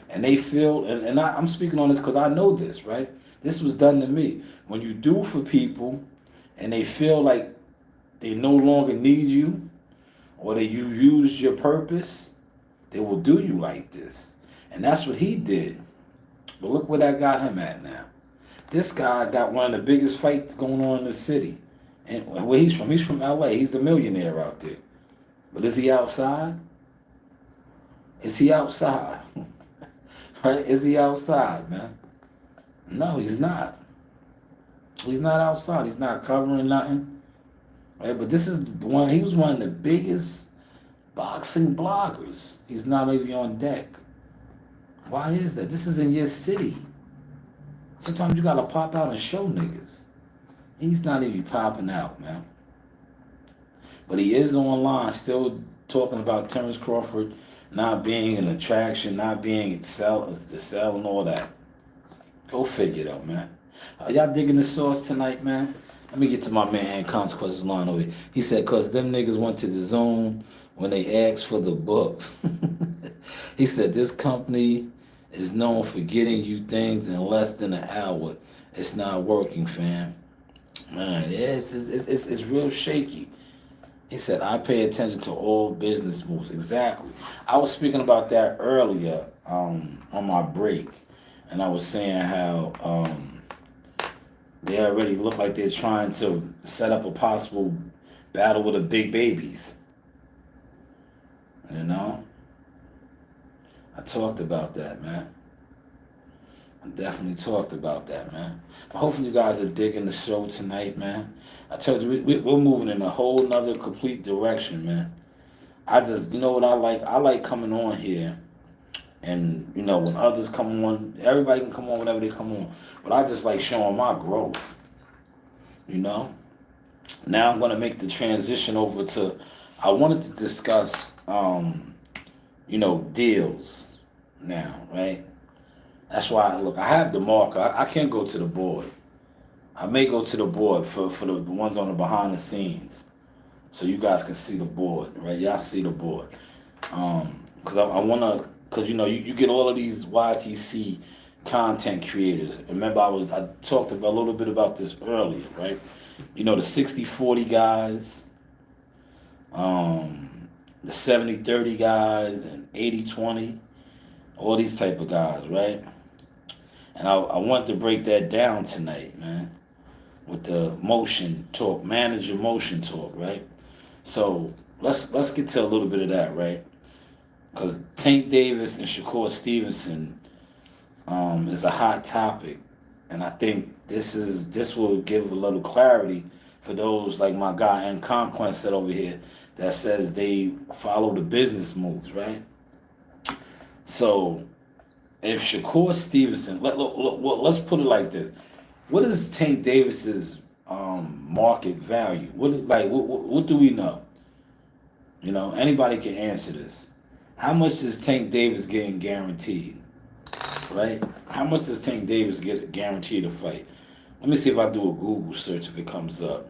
S1: And they feel, and I'm speaking on this because I know this, right? This was done to me. When you do for people and they feel like they no longer need you or that you used your purpose, they will do you like this. And that's what he did. But look where that got him at now. This guy got one of the biggest fights going on in the city. And where he's from LA. He's the millionaire out there. But is he outside? Is he outside? Right? Is he outside, man? No, he's not. He's not outside. He's not covering nothing. Right? But this is the one, he was one of the biggest boxing bloggers. He's not even on deck. Why is that? This is in your city. Sometimes you gotta pop out and show niggas. He's not even popping out, man. But he is online still talking about Terrence Crawford not being an attraction, not being to sell and all that. Go figure though, man. Y'all digging the sauce tonight, man? Let me get to my man Consequences line over here. He said, cause them niggas went to the zone when they asked for the books. He said, this company is known for getting you things in less than an hour. It's not working, fam. Man, it's real shaky. He said, I pay attention to all business moves. Exactly. I was speaking about that earlier on my break. And I was saying how they already look like they're trying to set up a possible battle with the big babies. You know? I talked about that, man. I definitely talked about that, man. Hopefully you guys are digging the show tonight, man. I told you, we're moving in a whole nother complete direction, man. I just, you know what I like? I like coming on here. And, you know, when others come on, everybody can come on whenever they come on. But I just like showing my growth, you know? Now I'm going to make the transition over to, I wanted to discuss, you know, deals now, right? That's why, look, I have the marker. I can't go to the board. I may go to the board for the ones on the behind the scenes. So you guys can see the board, right? Y'all see the board. Because I want to, because, you know, you get all of these YTC content creators. Remember, I talked about a little bit about this earlier, right? You know, the 60-40 guys, the 70-30 guys, and 80-20, all these type of guys, right? And I want to break that down tonight, man, with the motion talk, manager motion talk, right? So let's get to a little bit of that, right? Because Tank Davis and Shakur Stevenson is a hot topic, and I think this will give a little clarity For those like my guy and Conquest said over here, that says they follow the business moves, right? So if Shakur Stevenson, let's put it like this: what is Tank Davis's market value? What do we know? You know, anybody can answer this. How much is Tank Davis getting guaranteed? Right? How much does Tank Davis get guaranteed to fight? Let me see if I do a Google search if it comes up.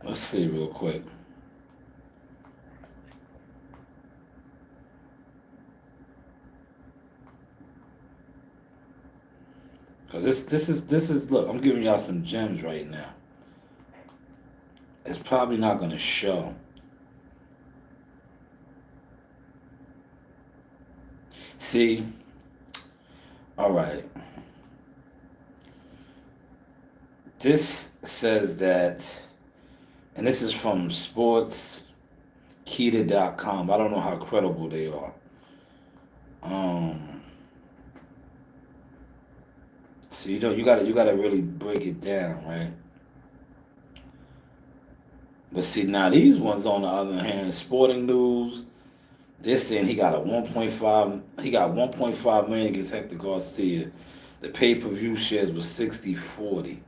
S1: Let's see real quick. Cause this is look, I'm giving y'all some gems right now. It's probably not gonna show. See, all right. This says that, and this is from sportskita.com. I don't know how credible they are. So you gotta really break it down, right? But see now these ones on the other hand, Sporting News, they're saying he got 1.5 million against Hector Garcia. The pay-per-view shares was 60-40.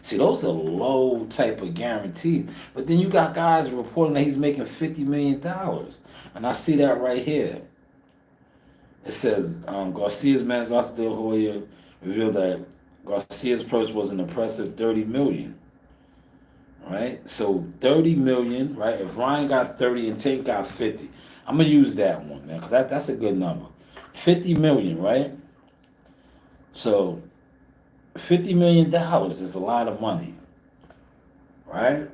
S1: See, those are low type of guarantees. But then you got guys reporting that he's making $50 million. And I see that right here. It says Garcia's manager, Oscar De La Hoya, revealed that Garcia's purse was an impressive $30 million. Right? So $30 million, right? If Ryan got 30 and Tank got 50, I'm gonna use that one, man, because that's a good number. 50 million, right? So $50 million is a lot of money, right?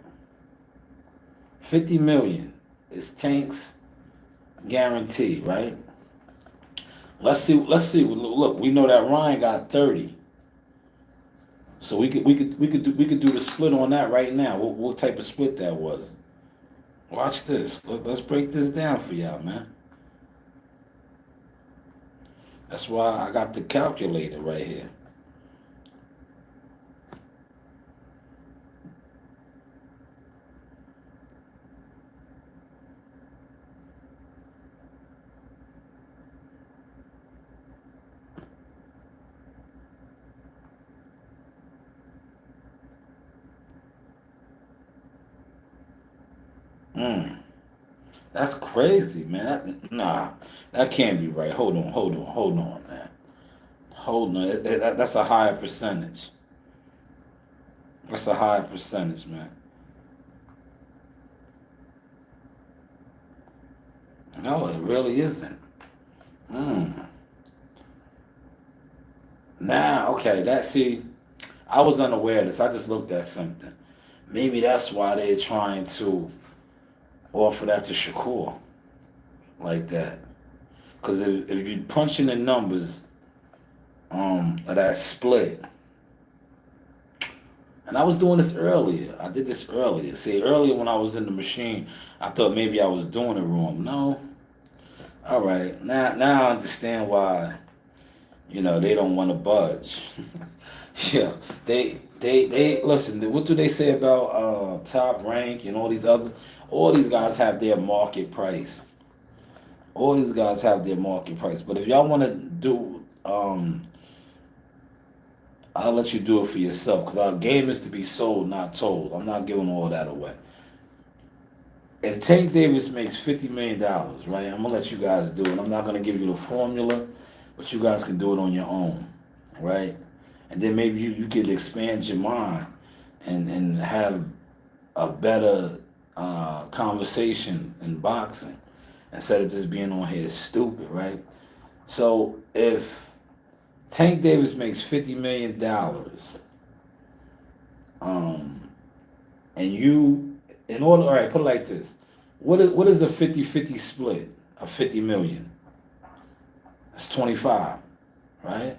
S1: 50 million is Tank's guarantee, right? Let's see. Look, we know that Ryan got 30. So we could do the split on that right now. What type of split that was? Watch this. Let's break this down for y'all, man. That's why I got the calculator right here. That's crazy, man. That can't be right. Hold on, man. Hold on. That's a higher percentage. That's a higher percentage, man. No, it really isn't. Okay, I was unaware of this. I just looked at something. Maybe that's why they're trying to offer that to Shakur like that. Because if you punch in the numbers of that split, and I was doing this earlier. I did this earlier. See, earlier when I was in the machine, I thought maybe I was doing it wrong. No. All right. Now I understand why, they don't want to budge. Yeah. They listen, what do they say about Top Rank and all these guys have their market price. All these guys have their market price. But if y'all want to do I'll let you do it for yourself because our game is to be sold, not told. I'm not giving all that away. If Tank Davis makes $50 million, right, I'm going to let you guys do it. I'm not going to give you the formula, but you guys can do it on your own, right? And then maybe you could expand your mind and have a better conversation in boxing instead of just being on here stupid, right? So if Tank Davis makes $50 million, and you, all right, put it like this. What is a 50-50 split of 50 million? That's 25, right?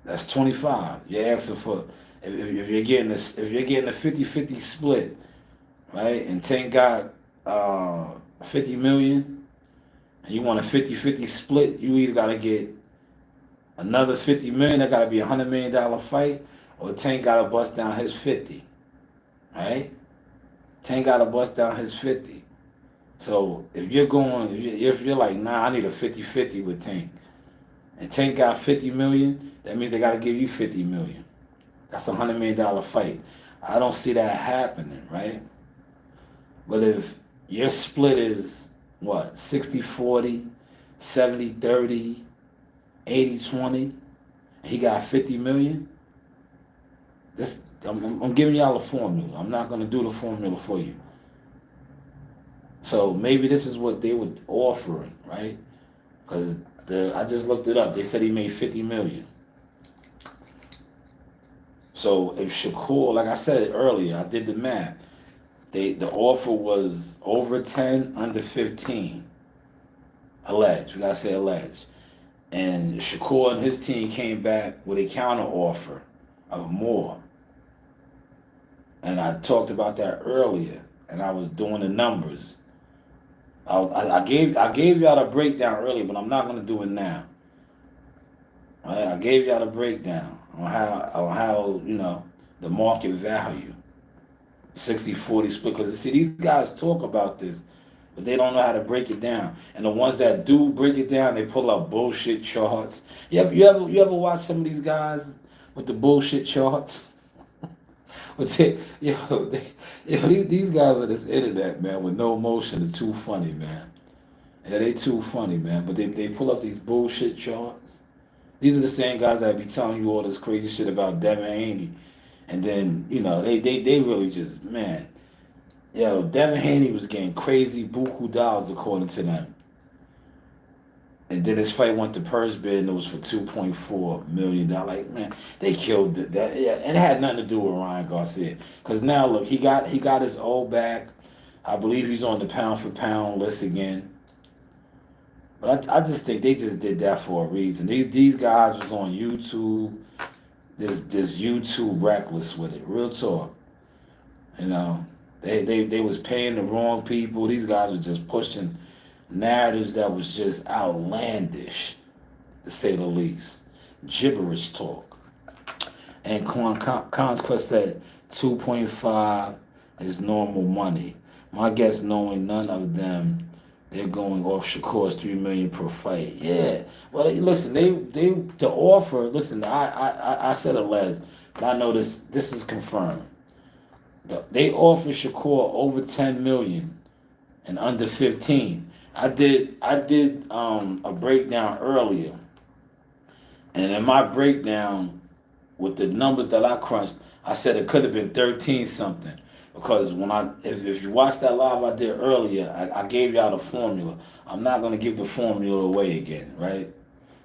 S1: That's 25. You're asking for, if you're getting this, if you're getting a 50-50 split, right? And Tank got 50 million, and you want a 50-50 split, you either got to get another 50 million, that got to be $100 million fight, or Tank got to bust down his 50, right? Tank got to bust down his 50. So if you're going, if you're like, nah, I need a 50-50 with Tank, and Tank got 50 million, that means they got to give you 50 million. That's $100 million fight. I don't see that happening, right? But if your split is what, 60-40, 70-30, 80-20, he got 50 million. This I'm giving y'all a formula. I'm not gonna do the formula for you. So maybe this is what they would offer, right? Because I just looked it up. They said he made 50 million. So if Shakur, like I said earlier, I did the math. The offer was over 10, under 15. Alleged. We gotta say alleged. And Shakur and his team came back with a counter offer of more. And I talked about that earlier, and I was doing the numbers. I gave y'all the breakdown earlier, but I'm not gonna do it now. Right? I gave y'all the breakdown on how the market value 60-40 split. Because see, these guys talk about this, but they don't know how to break it down. And the ones that do break it down, they pull out bullshit charts. You ever watch some of these guys with the bullshit charts? But these guys on this internet, man, with no emotion, is too funny, man. Yeah, they too funny, man. But they pull up these bullshit charts. These are the same guys that be telling you all this crazy shit about Devin Haney. And then, they really just, man. Devin Haney was getting crazy buku dollars according to them. And then his fight went to purse bid and it was for $2.4 million. Like, man, they killed that. Yeah, and it had nothing to do with Ryan Garcia. Because now, look, he got his old back. I believe he's on the pound for pound list again. But I just think they just did that for a reason. These guys was on YouTube. This YouTube reckless with it. Real talk. They was paying the wrong people. These guys were just pushing narratives that was just outlandish, to say the least. Gibberish talk. And Khan's Quest said 2.5 is normal money. My guess, knowing none of them, they're going off Shakur's $3 million per fight. Yeah. Well, listen, the offer. Listen, I said alleged, but I know this is confirmed. They offered Shakur over 10 million and under 15. I did a breakdown earlier, and in my breakdown with the numbers that I crunched, I said it could have been 13 something. Because if you watch that live I did earlier, I gave y'all the formula. I'm not gonna give the formula away again, right?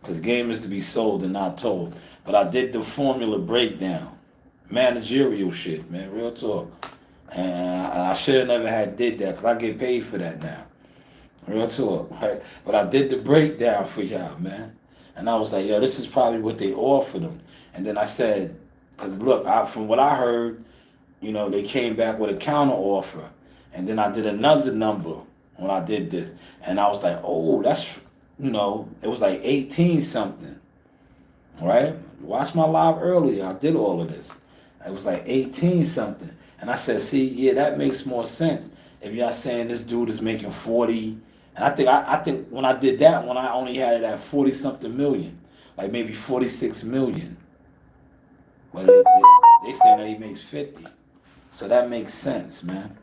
S1: Because game is to be sold and not told. But I did the formula breakdown, managerial shit, man, real talk. And I should have never did that because I get paid for that now. Real talk, right? But I did the breakdown for y'all, man. And I was like, yo, this is probably what they offered them. And then I said, because look, from what I heard, they came back with a counter offer. And then I did another number when I did this. And I was like, oh, that's, it was like 18 something, right? Watch my live earlier. I did all of this. It was like 18 something. And I said, see, yeah, that makes more sense. If y'all saying this dude is making 40, and I think when I did that one, I only had it at 40 something million, like maybe 46 million. But they say that he makes 50. So that makes sense, man.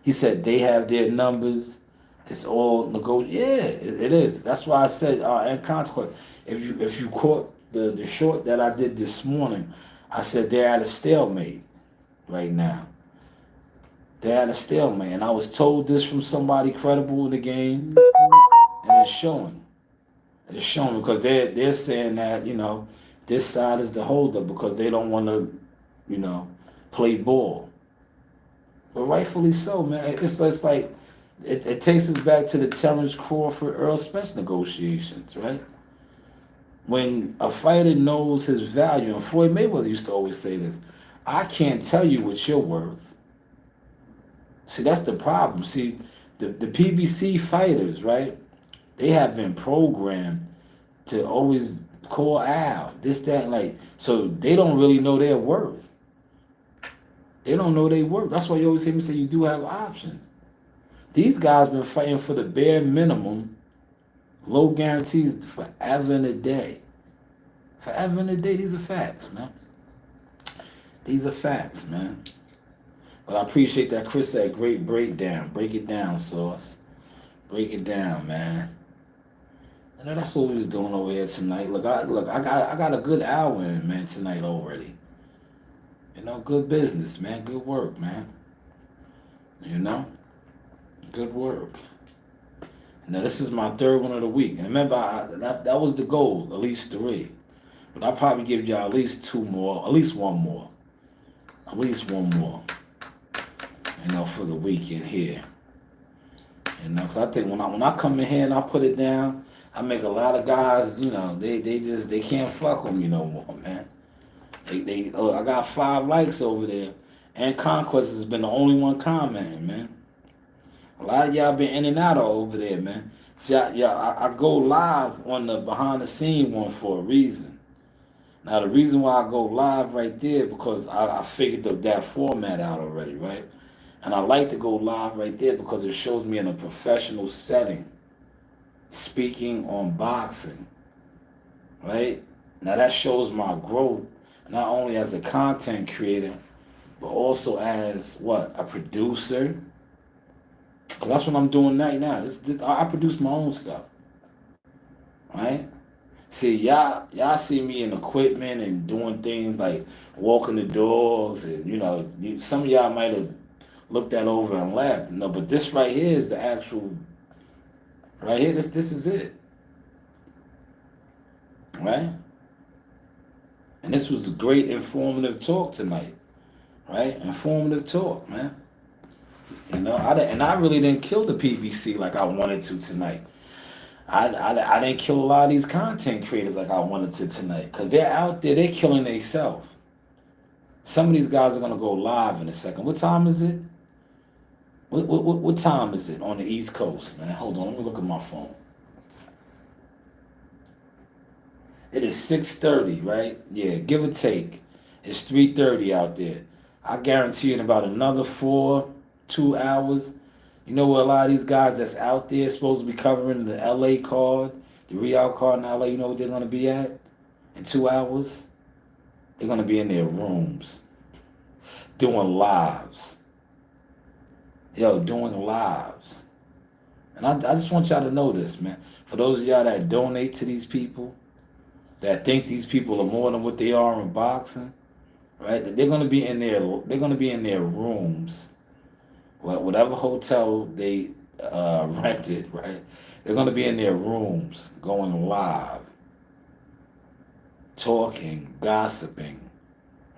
S1: He said they have their numbers. It's all negotiable. Yeah, it is. That's why I said, and consequence, if you caught the short that I did this morning, I said they're at a stalemate right now. They're at a stalemate. And I was told this from somebody credible in the game, and it's showing. It's showing because they're saying that, this side is the holdup because they don't want to, play ball. But rightfully so, man. It's like it takes us back to the Terrence Crawford, Earl Spence negotiations, right? When a fighter knows his value, and Floyd Mayweather used to always say this, I can't tell you what you're worth. See, that's the problem. See, the PBC fighters, right? They have been programmed to always call out this, that, like, so they don't really know their worth. They don't know their worth. That's why you always hear me say you do have options. These guys been fighting for the bare minimum, low guarantees forever and a day. Forever and a day. These are facts, man. These are facts, man. But I appreciate that Chris said great breakdown. Break it down, Sauce. Break it down, man. You know, that's what we was doing over here tonight. I got a good hour in, man, tonight already. You know, good business, man. Good work, man. You know, good work. Now this is my third one of the week, and remember that was the goal, at least 3. But I'll probably give y'all at least 2 more, at least 1 more, at least 1 more. You know, for the weekend here. You know, because I think when I come in here and I put it down, I make a lot of guys, you know, they can't fuck with me no more, man. I got 5 likes over there, and Conquest has been the only one commenting, man. A lot of y'all been in and out over there, man. See, I go live on the behind the scene one for a reason. Now the reason why I go live right there because I figured that format out already, right? And I like to go live right there because it shows me in a professional setting, speaking on boxing, right? Now that shows my growth, not only as a content creator, but also as what? A producer. Because that's what I'm doing right now. I produce my own stuff, right? See, y'all see me in equipment and doing things like walking the dogs, and you know, some of y'all might have looked that over and laughed. No, but this right here is the actual. Right here, this is it, right? And this was a great informative talk tonight, right? Informative talk, man. You know, I really didn't kill the PBC like I wanted to tonight. I didn't kill a lot of these content creators like I wanted to tonight because they're out there, they're killing themselves. Some of these guys are gonna go live in a second. What time is it? What time is it on the East Coast, man? Hold on, let me look at my phone. It is 6:30, right? Yeah, give or take. It's 3:30 out there. I guarantee you in about another 2 hours, you know what a lot of these guys that's out there supposed to be covering the LA card, the Real card in LA, you know what they're gonna be at in 2 hours? They're gonna be in their rooms doing lives. Doing lives. And I just want y'all to know this, man. For those of y'all that donate to these people, that think these people are more than what they are in boxing, right? They're gonna be in their rooms, whatever hotel they rented, right? They're gonna be in their rooms, going live, talking, gossiping,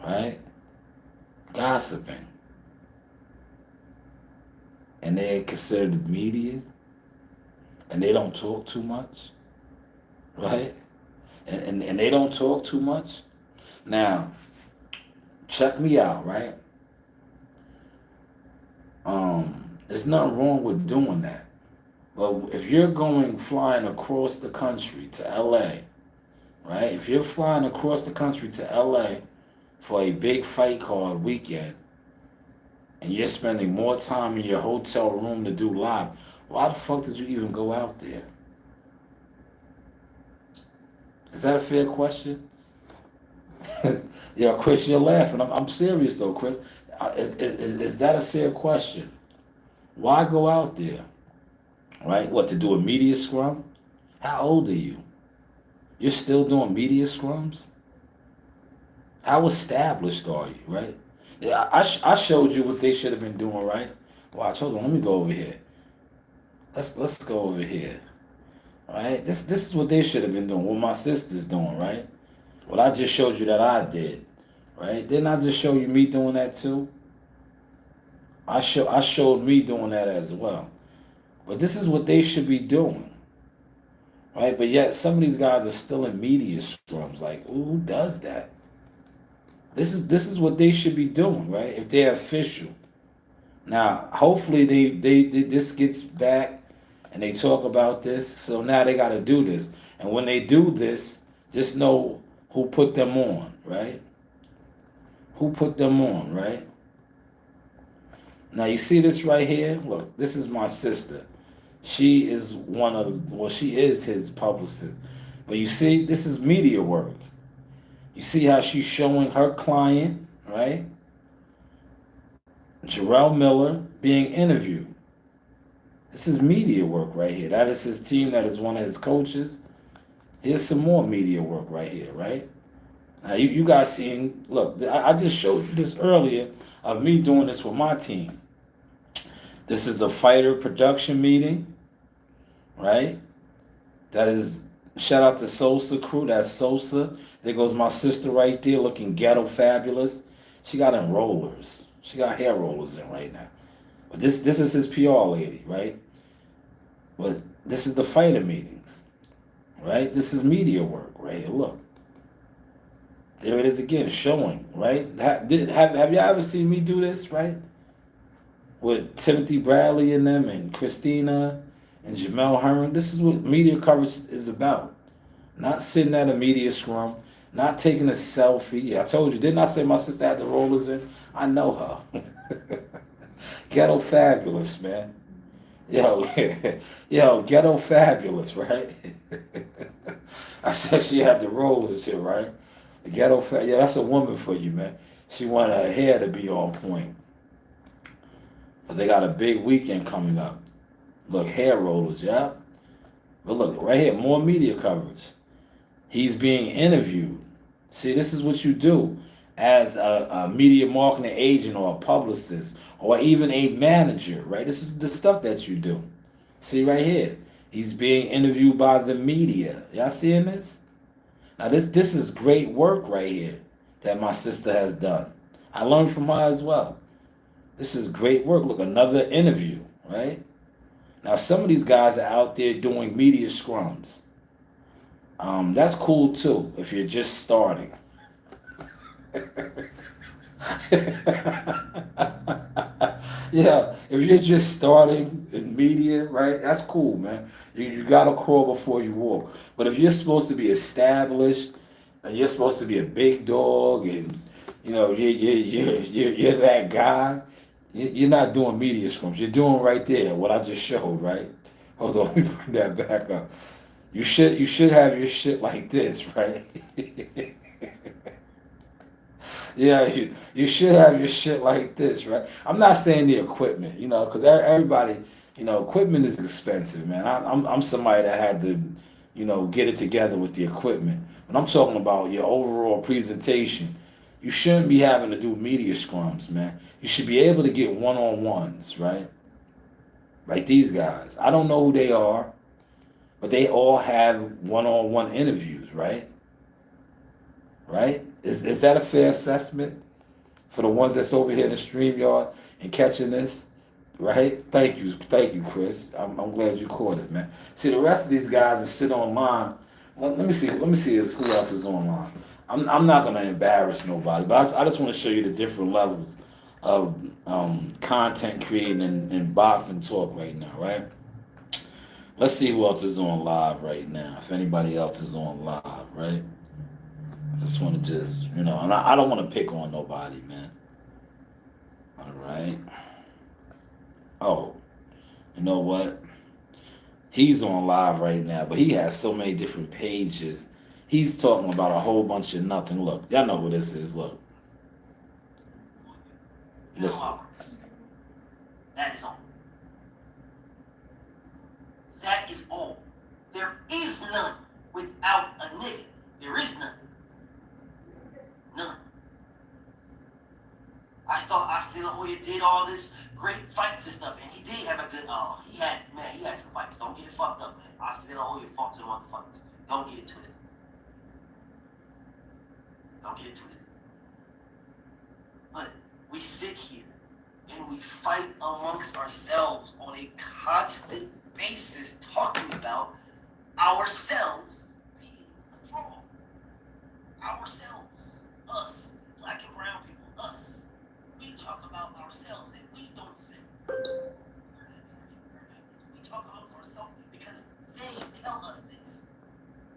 S1: right? Gossiping. And they're considered media, and they don't talk too much, right? And they don't talk too much. Now, check me out, right? There's nothing wrong with doing that. But if you're flying across the country to LA, right? If you're flying across the country to LA for a big fight card weekend, and you're spending more time in your hotel room to do live, why the fuck did you even go out there? Is that a fair question? Yeah, Chris, you're laughing. I'm serious though, Chris. Is that a fair question? Why go out there? Right? What, to do a media scrum? How old are you? You're still doing media scrums? How established are you, right? I showed you what they should have been doing, right? Watch, hold on, let me go over here. Let's go over here. All right? This is what they should have been doing, what my sister's doing, right? What I just showed you that I did, right? Didn't I just show you me doing that too? I showed me doing that as well. But this is what they should be doing, right? But yet some of these guys are still in media scrums. Like, who does that? This is what they should be doing, right? If they're official. Now, hopefully they this gets back and they talk about this. So now they got to do this. And when they do this, just know who put them on, right? Who put them on, right? Now you see this right here? Look, this is my sister. She is she is his publicist. But you see, this is media work. You see how she's showing her client, right? Jarrell Miller being interviewed. This is media work right here. That is his team. That is one of his coaches. Here's some more media work right here, right? Now, you guys seen, look, I just showed you this earlier of me doing this with my team. This is a fighter production meeting, right? That is, shout out to Sosa crew. That's Sosa. There goes my sister right there looking ghetto fabulous. She got in rollers. She got hair rollers in right now. But this is his PR lady, right? But this is the fighter meetings, right? This is media work, right? Look. There it is again, showing, right? Have you ever seen me do this, right? With Timothy Bradley and them and Christina and Jamel Herring. This is what media coverage is about. Not sitting at a media scrum, not taking a selfie. Yeah, I told you, didn't I say my sister had the rollers in? I know her. Ghetto fabulous, man. Yo, yo, ghetto fabulous, right? I said she had the rollers here, right? The ghetto fat, yeah, that's a woman for you, man. She wanted her hair to be on point. Because they got a big weekend coming up. Look, hair rollers, yeah? But look, right here, more media coverage. He's being interviewed. See, this is what you do as a media marketing agent or a publicist or even a manager, right? This is the stuff that you do. See right here. He's being interviewed by the media. Y'all seeing this? Now this is great work right here that my sister has done. I learned from her as well. This is great work. Look, another interview, right? Now some of these guys are out there doing media scrums. That's cool too if you're just starting. Yeah, if you're just starting in media, right? That's cool, man. You gotta crawl before you walk. But if you're supposed to be established and you're supposed to be a big dog, and you know you're that guy, you're not doing media scrums. You're doing right there what I just showed, right? Hold on, let me bring that back up. You should have your shit like this, right? Yeah, you should have your shit like this, right? I'm not saying the equipment, you know, because everybody, you know, equipment is expensive, man. I'm somebody that had to, you know, get it together with the equipment. But I'm talking about your overall presentation. You shouldn't be having to do media scrums, man. You should be able to get one-on-ones, right? Like these guys. I don't know who they are, but they all have one-on-one interviews, right? Right? Is that a fair assessment for the ones that's over here in the StreamYard and catching this? Right? Thank you, Chris. I'm glad you caught it, man. See, the rest of these guys that sit online. Let me see who else is online. I'm not gonna embarrass nobody, but I just want to show you the different levels of content creating and boxing talk right now, right? Let's see who else is on live right now. If anybody else is on live, right? I just want to you know, and I don't want to pick on nobody, man. All right. Oh, you know what? He's on live right now, but he has so many different pages. He's talking about a whole bunch of nothing. Look, y'all know what this is. Look. Listen.
S2: That is all. That is all. There is none without a nigga. There is none. None. I thought Oscar De La Hoya did all this great fights and stuff, and he did have a good, he had some fights. Don't get it fucked up, man. Oscar De La Hoya fought some motherfuckers. Don't get it twisted. Don't get it twisted. But we sit here and we fight amongst ourselves on a constant basis talking about ourselves being a draw. Ourselves. Us. Black and brown people. Us. We talk about ourselves and we don't say. We talk amongst ourselves tell us this.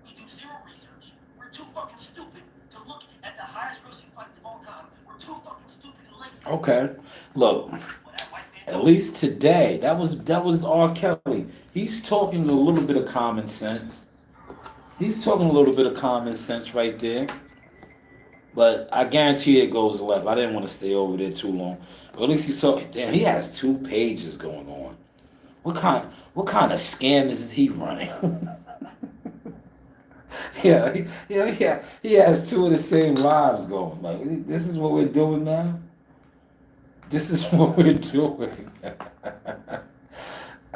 S2: We do zero research. We're too fucking stupid to look at the highest grossing fights of all time. We're too fucking stupid and lazy.
S1: Okay, look.
S2: Well, that white man
S1: At
S2: told
S1: least today, that was R. Kelly. He's talking a little bit of common sense. He's talking a little bit of common sense right there. But I guarantee it goes left. I didn't want to stay over there too long. But at least he saw. Damn, he has 2 pages going on. What kind of scam is he running? Yeah. He has 2 of the same lives going. Like, this is what we're doing now. This is what we're doing.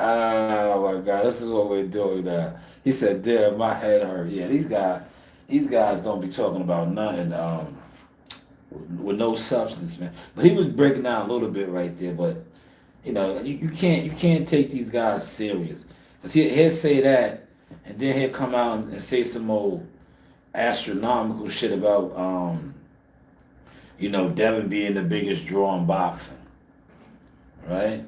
S1: Oh my God, this is what we're doing now. He said, "Damn, my head hurt." Yeah, these guys don't be talking about nothing with no substance, man. But he was breaking down a little bit right there. But you can't take these guys serious, cause he'll say that, and then he'll come out and say some old astronomical shit about Devin being the biggest draw in boxing, right?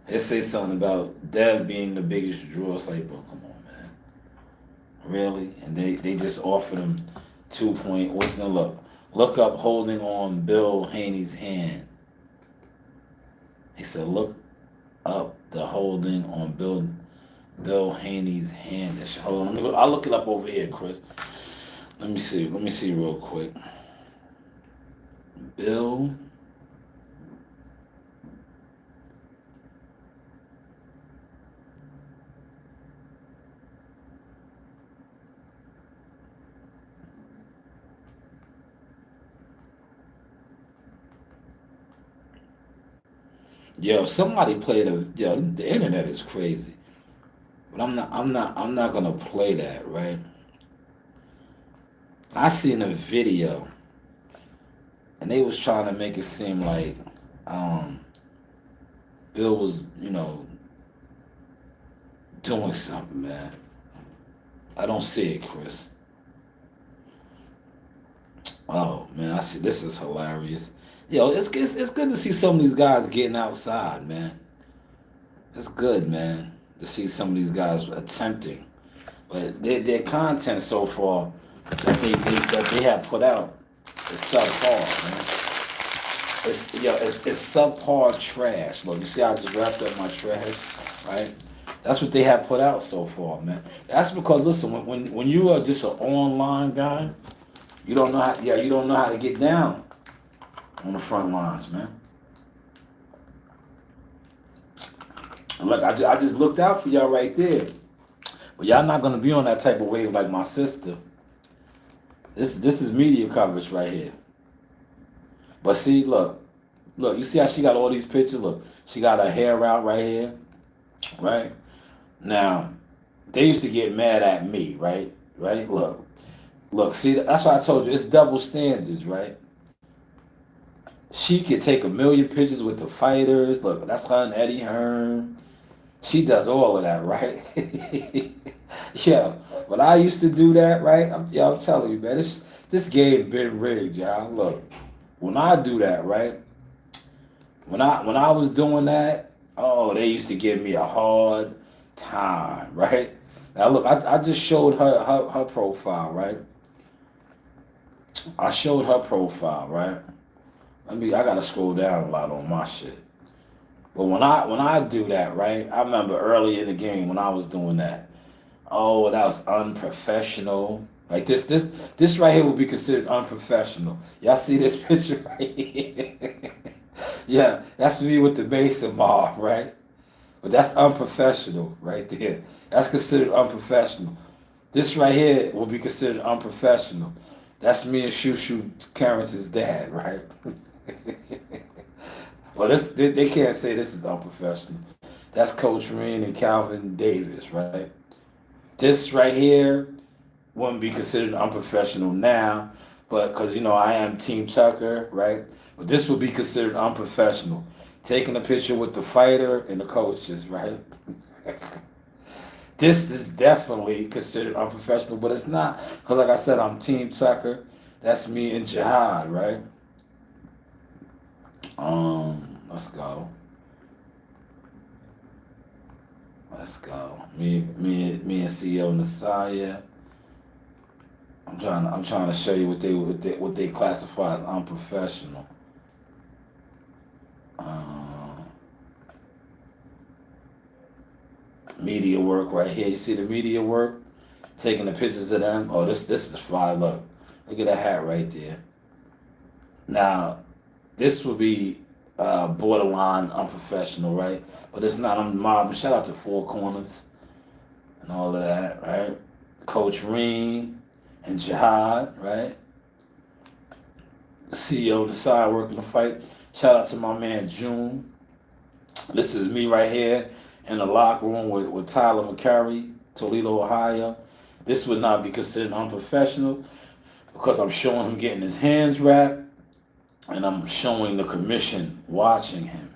S1: He'll say something about Dev being the biggest draw. It's like, bro, come on, man. Really? And they just offered him 2 point. What's the look up holding on Bill Haney's hand. He said, look up the holding on Bill Haney's hand. Hold on, I'll look it up over here, Chris. Let me see real quick. Bill. Yo, somebody played the internet is crazy. But I'm not gonna play that, right? I seen a video and they was trying to make it seem like Bill was, doing something, man. I don't see it, Chris. Oh man, I see. This is hilarious. Yo, it's good to see some of these guys getting outside, man. It's good, man, to see some of these guys attempting. But their content so far that they have put out is subpar, man. It's subpar trash. Look, you see how I just wrapped up my trash, right? That's what they have put out so far, man. That's because listen, when you are just an online guy, you don't know how to get down on the front lines, man. And look, I just looked out for y'all right there. But y'all not gonna be on that type of wave like my sister. This is media coverage right here. But see, look, you see how she got all these pictures? Look, she got her hair out right here, right? Now, they used to get mad at me, right? Right? Look, see, that's why I told you, it's double standards, right? She could take 1,000,000 pictures with the fighters. Look, that's her and Eddie Hearn. She does all of that, right? Yeah, but I used to do that, right? I'm telling you, man, this game been rigged, y'all. Look, when I do that, right? When I was doing that, oh, they used to give me a hard time, right? Now look, I just showed her profile, right? I showed her profile, right? I gotta scroll down a lot on my shit. But when I do that, right? I remember early in the game when I was doing that. Oh, that was unprofessional. Like this right here would be considered unprofessional. Y'all see this picture right here? Yeah, that's me with the Mason mob, right? But that's unprofessional right there. That's considered unprofessional. This right here will be considered unprofessional. That's me and Shushu Karen's dad, right? Well, they can't say this is unprofessional. That's Coach Reen and Calvin Davis, right? This right here wouldn't be considered unprofessional now, but because I am Team Tucker, right? But this would be considered unprofessional. Taking a picture with the fighter and the coaches, right? This is definitely considered unprofessional, but it's not. Because like I said, I'm Team Tucker. That's me and Jihad, right? Let's go. Let's go. Me and CEO Nasaya. I'm trying to show you what they classify as unprofessional. Media work right here. You see the media work? Taking the pictures of them. Oh, this is fire. Look at that hat right there. Now, this would be borderline unprofessional, right? But it's not. I'm mobbing. Shout out to Four Corners and all of that, right? Coach Reem and Jihad, right? The CEO Nasai working the fight. Shout out to my man June. This is me right here in the locker room with Tyler McCarry, Toledo, Ohio. This would not be considered unprofessional because I'm showing him getting his hands wrapped and I'm showing the commission watching him.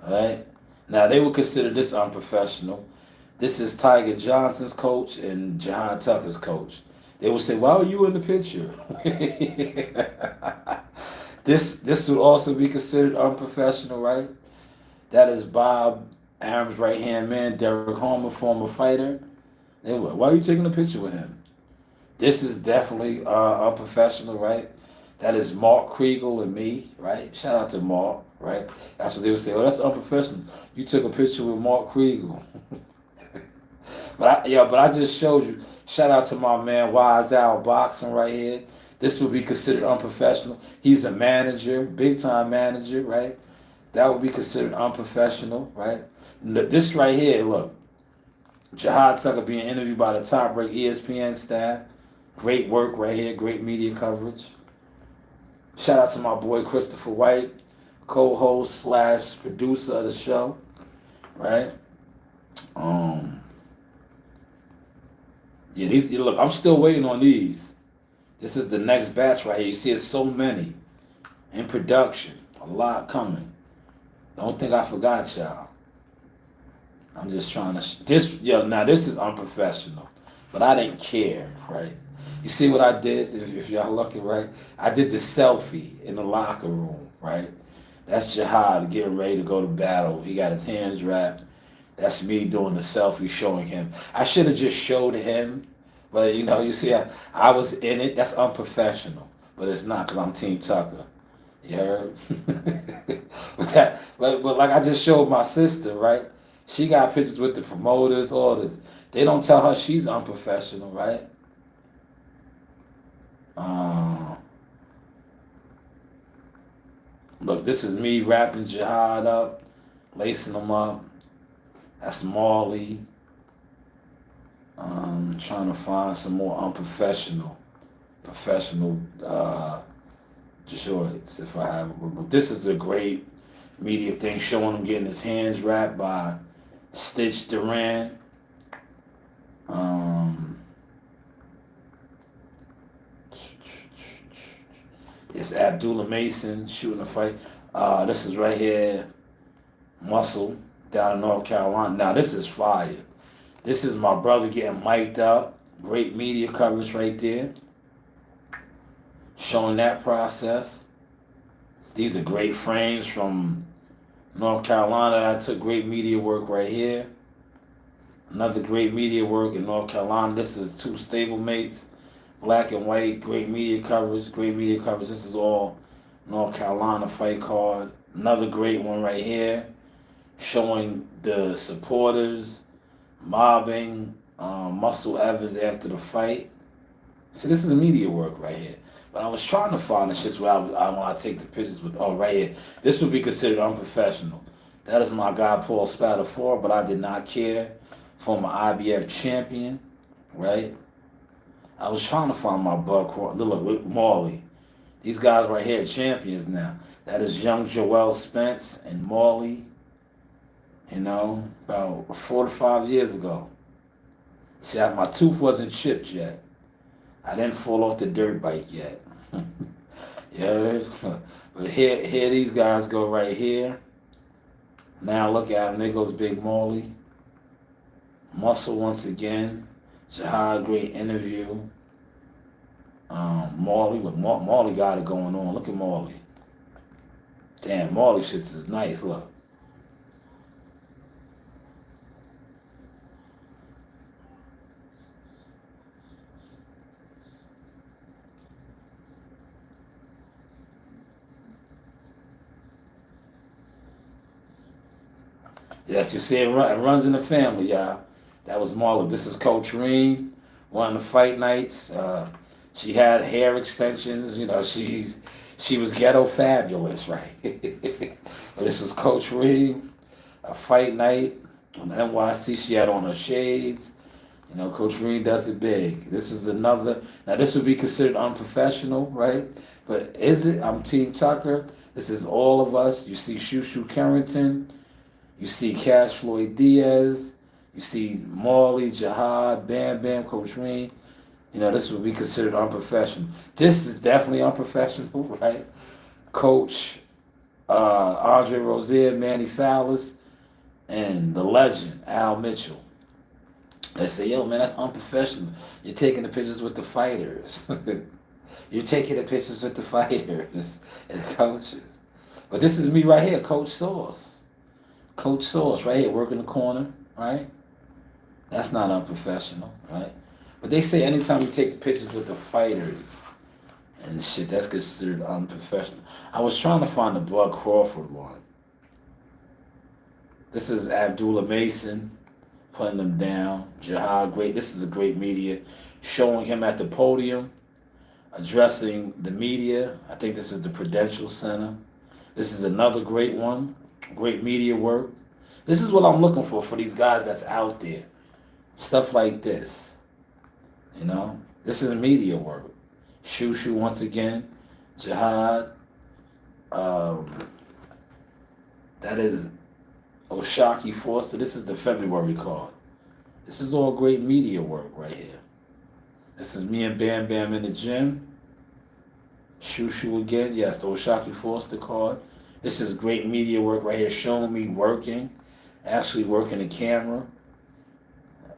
S1: All right? Now, they would consider this unprofessional. This is Tiger Johnson's coach and Jihad Tucker's coach. They would say, why were you in the picture? This would also be considered unprofessional, right? That is Bob Arum's right-hand man, Derek Homer, former fighter. They would, why are you taking a picture with him? This is definitely unprofessional, right? That is Mark Kriegel and me, right? Shout out to Mark, right? That's what they would say. Oh, that's unprofessional. You took a picture with Mark Kriegel. But I just showed you. Shout out to my man Wise Al Boxing right here. This would be considered unprofessional. He's a manager, big time manager, right? That would be considered unprofessional, right? This right here, look. Jihad Tucker being interviewed by the Top Rank ESPN staff. Great work right here, great media coverage. Shout out to my boy Christopher White, co-host / producer of the show, right? Yeah, look, I'm still waiting on these. This is the next batch right here. You see, it's so many in production, a lot coming. Don't think I forgot y'all. I'm just trying to. Now this is unprofessional, but I didn't care, right? You see what I did? If y'all looking right, I did the selfie in the locker room, right? That's Jihad getting ready to go to battle. He got his hands wrapped. That's me doing the selfie, showing him. I should have just showed him, but you see, I was in it. That's unprofessional, but it's not because I'm Team Tucker. You heard? but like I just showed my sister, right? She got pictures with the promoters, all this. They don't tell her she's unprofessional, right? Look, this is me wrapping Jihad up, lacing him up. That's Marley. Trying to find some more professional joints if I have it. But this is a great media thing showing him getting his hands wrapped by Stitch Duran. It's Abdullah Mason shooting a fight. This is right here, Muscle, down in North Carolina. Now, this is fire. This is my brother getting mic'd up. Great media coverage right there. Showing that process. These are great frames from North Carolina. I took great media work right here. Another great media work in North Carolina. This is two stablemates. Black and white, great media coverage, great media coverage. This is all North Carolina fight card. Another great one right here, showing the supporters mobbing Muscle Evans after the fight. See, this is media work right here. But I was trying to find the shits where I take the pictures with, right here. This would be considered unprofessional. That is my guy, Paul Spatafora, but I did not care. Former IBF champion, right? I was trying to find my buck. Look, Marley. These guys right here are champions now. That is young Joel Spence and Marley, about 4 to 5 years ago. See, my tooth wasn't chipped yet. I didn't fall off the dirt bike yet. Yeah, but here these guys go right here. Now look at him. There goes Big Marley. Muscle once again. Jihad, great interview. Marley, look, Marley got it going on. Look at Marley. Damn, Marley shits is nice. Look. Yes, you see, it runs in the family, y'all. That was Marla. This is Coach Reem, one of the fight nights. She had hair extensions. She was ghetto fabulous, right? But this was Coach Reem, a fight night on NYC. She had on her shades. Coach Reed does it big. This is another. Now, this would be considered unprofessional, right? But is it? I'm Team Tucker. This is all of us. You see Shushu Carrington. You see Cash Floyd Diaz. You see Marley, Jihad, Bam Bam, Coach Reed. This would be considered unprofessional. This is definitely unprofessional, right? Coach Andre Rozier, Manny Salas, and the legend, Al Mitchell. They say, yo, man, that's unprofessional. You're taking the pictures with the fighters. You're taking the pictures with the fighters and the coaches. But this is me right here, Coach Sauce. Coach Sauce, right here, working the corner, right? That's not unprofessional, right? But they say anytime you take the pictures with the fighters and shit, that's considered unprofessional. I was trying to find the Bud Crawford one. This is Abdullah Mason putting them down. Jihad, great. This is a great media. Showing him at the podium, addressing the media. I think this is the Prudential Center. This is another great one. Great media work. This is what I'm looking for these guys that's out there. Stuff like this. This is media work. Shushu once again. Jihad. That is Oshaki Foster. This is the February card. This is all great media work right here. This is me and Bam Bam in the gym. Shushu again. Yes, the Oshaki Foster card. This is great media work right here, showing me working, actually working the camera.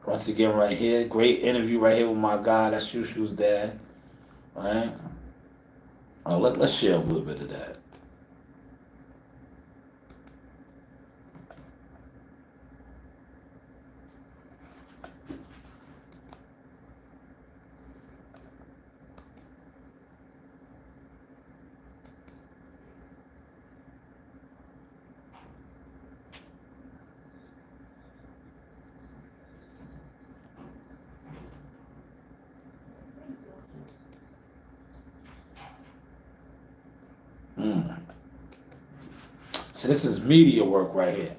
S1: Once again, right here, great interview right here with my guy. That's Shushu's dad. All right. Let's share a little bit of that. So this is media work right here.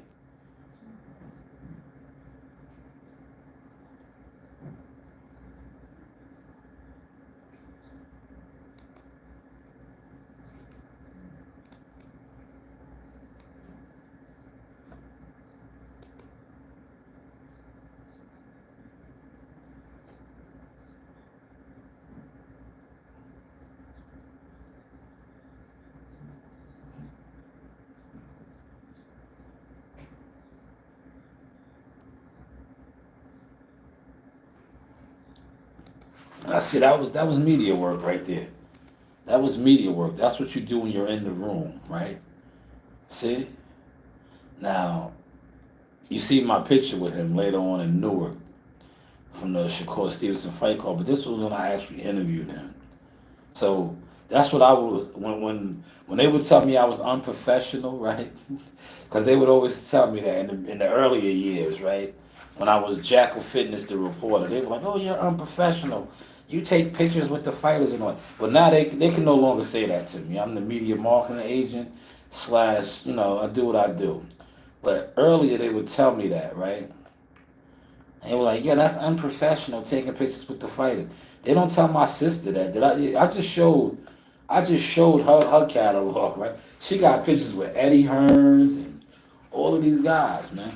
S1: I see that was media work right there. That was media work. That's what you do when you're in the room, right? See? Now, you see my picture with him later on in Newark from the Shakur Stevenson fight call, but this was when I actually interviewed him. So that's what I was when they would tell me I was unprofessional, right? Because they would always tell me that in the earlier years, right? When I was Jackal Fitness, the reporter, they were like, "Oh, you're unprofessional. You take pictures with the fighters and all." But now they can no longer say that to me. I'm the media marketing agent / I do what I do. But earlier they would tell me that, right? And they were like, "Yeah, that's unprofessional taking pictures with the fighters." They don't tell my sister that. I just showed her catalog, right? She got pictures with Eddie Hearns and all of these guys, man.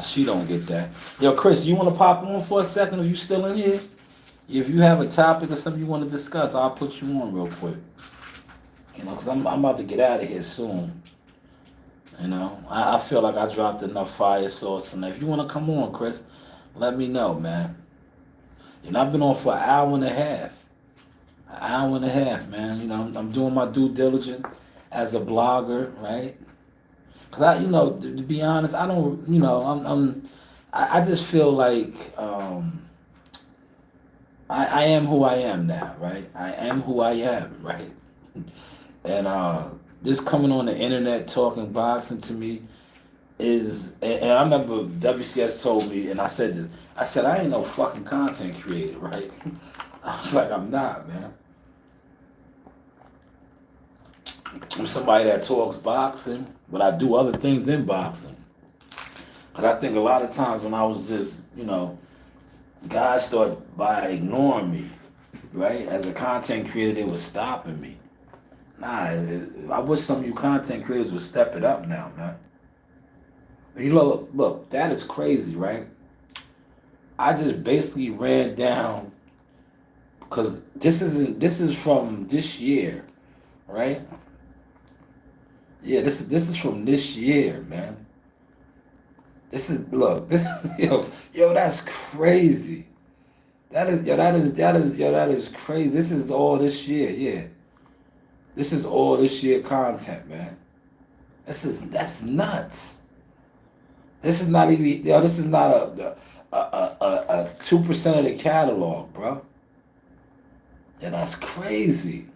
S1: She don't get that. Yo, Chris, you want to pop on for a second if you still in here? If you have a topic or something you want to discuss, I'll put you on real quick. Because I'm about to get out of here soon. I feel like I dropped enough fire sauce. And if you want to come on, Chris, let me know, man. I've been on for an hour and a half. An hour and a half, man. I'm doing my due diligence as a blogger, right? Because to be honest, I don't, I just feel like I am who I am now, right? I am who I am, right? And just coming on the internet talking boxing to me, and I remember WCS told me, and I said this. I said I ain't no fucking content creator, right? I was like, I'm not, man. I'm somebody that talks boxing, but I do other things in boxing. Cause I think a lot of times when I was just, guys thought by ignoring me, right, as a content creator, they were stopping me. Nah, I wish some of you content creators would step it up now, man. Look, that is crazy, right? I just basically ran down because this is from this year, right? Yeah, this is from this year, man. This is look, this yo, that's crazy. That is crazy. This is all this year, yeah. This is all this year content, man. That's nuts. This is not even this is not a 2% of the catalog, bro. Yeah, that's crazy.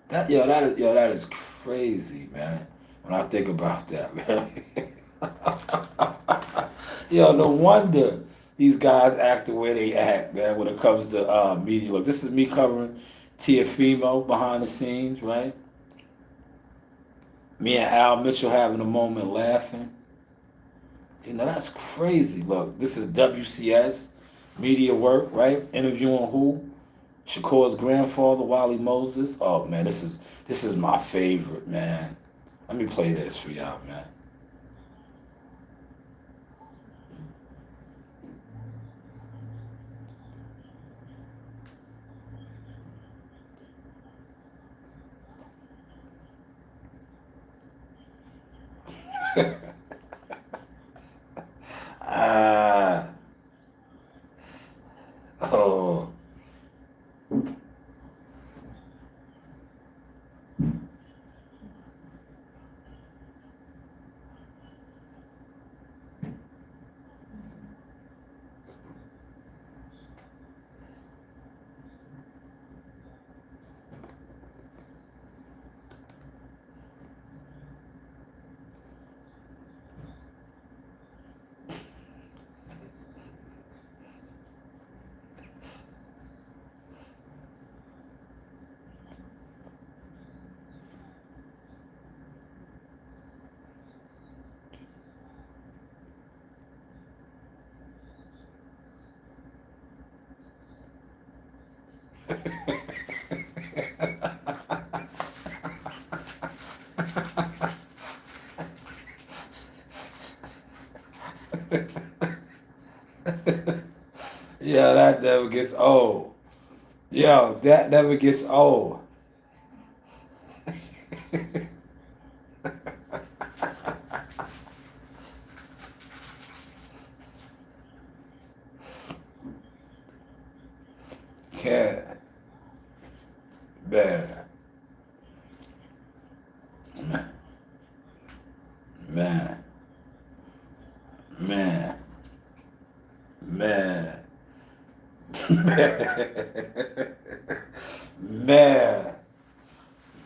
S1: That is crazy, man. When I think about that, man. Yo, no wonder these guys act the way they act, man, when it comes to media. Look, this is me covering Tiafimo behind the scenes, right? Me and Al Mitchell having a moment laughing. That's crazy. Look, this is WCS, media work, right? Interviewing who? Shakur's grandfather, Wally Moses. Oh man, this is my favorite, man. Let me play this for y'all, man. Ah, oh, yeah, that never gets old. Yo, that never gets old. Yeah, man, man, man, man, man,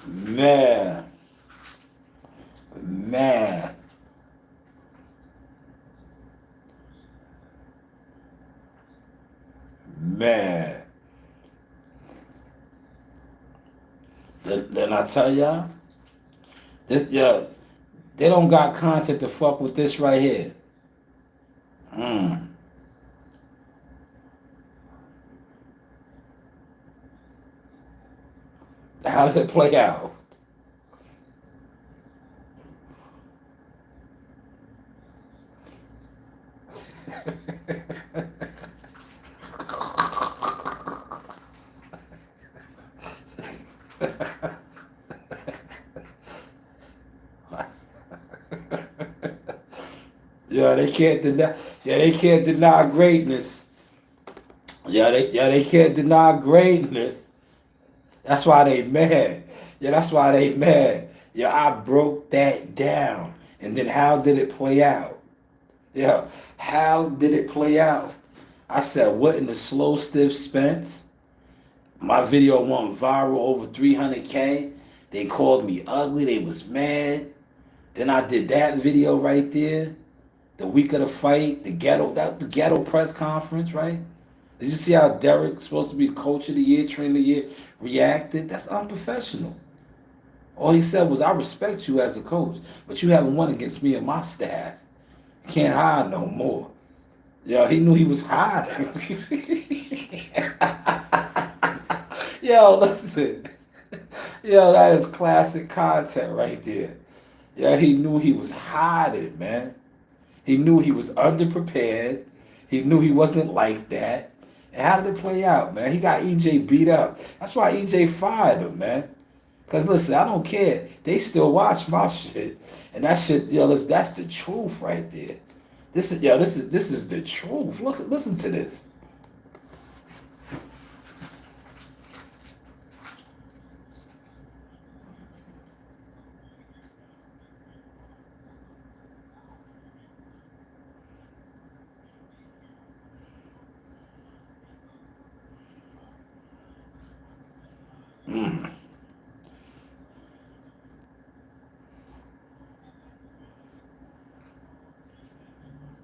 S1: man, man. Man, then I tell y'all, this yeah, they don't got content to fuck with this right here. Mm. How does it play out? Yeah, they can't deny. Yeah, they can't deny greatness. They can't deny greatness. That's why they mad. Yeah, that's why they mad. Yeah, I broke that down. And then how did it play out? Yeah, how did it play out? I said, what in the slow stiff Spence? My video went viral over 300K. They called me ugly. They was mad. Then I did that video right there, the week of the fight, the ghetto press conference, right? Did you see how Derek, supposed to be the coach of the year, trainer of the year, reacted? That's unprofessional. All he said was, I respect you as a coach, but you haven't won against me and my staff. You can't hide no more. Yo, he knew he was hiding. Yo, listen. Yo, that is classic content right there. Yeah, he knew he was hiding, man. He knew he was underprepared. He knew he wasn't like that. And how did it play out, man? He got EJ beat up. That's why EJ fired him, man. Cause listen, I don't care. They still watch my shit, and that shit, yo, that's the truth right there. This is the truth. Look, listen to this. Mm.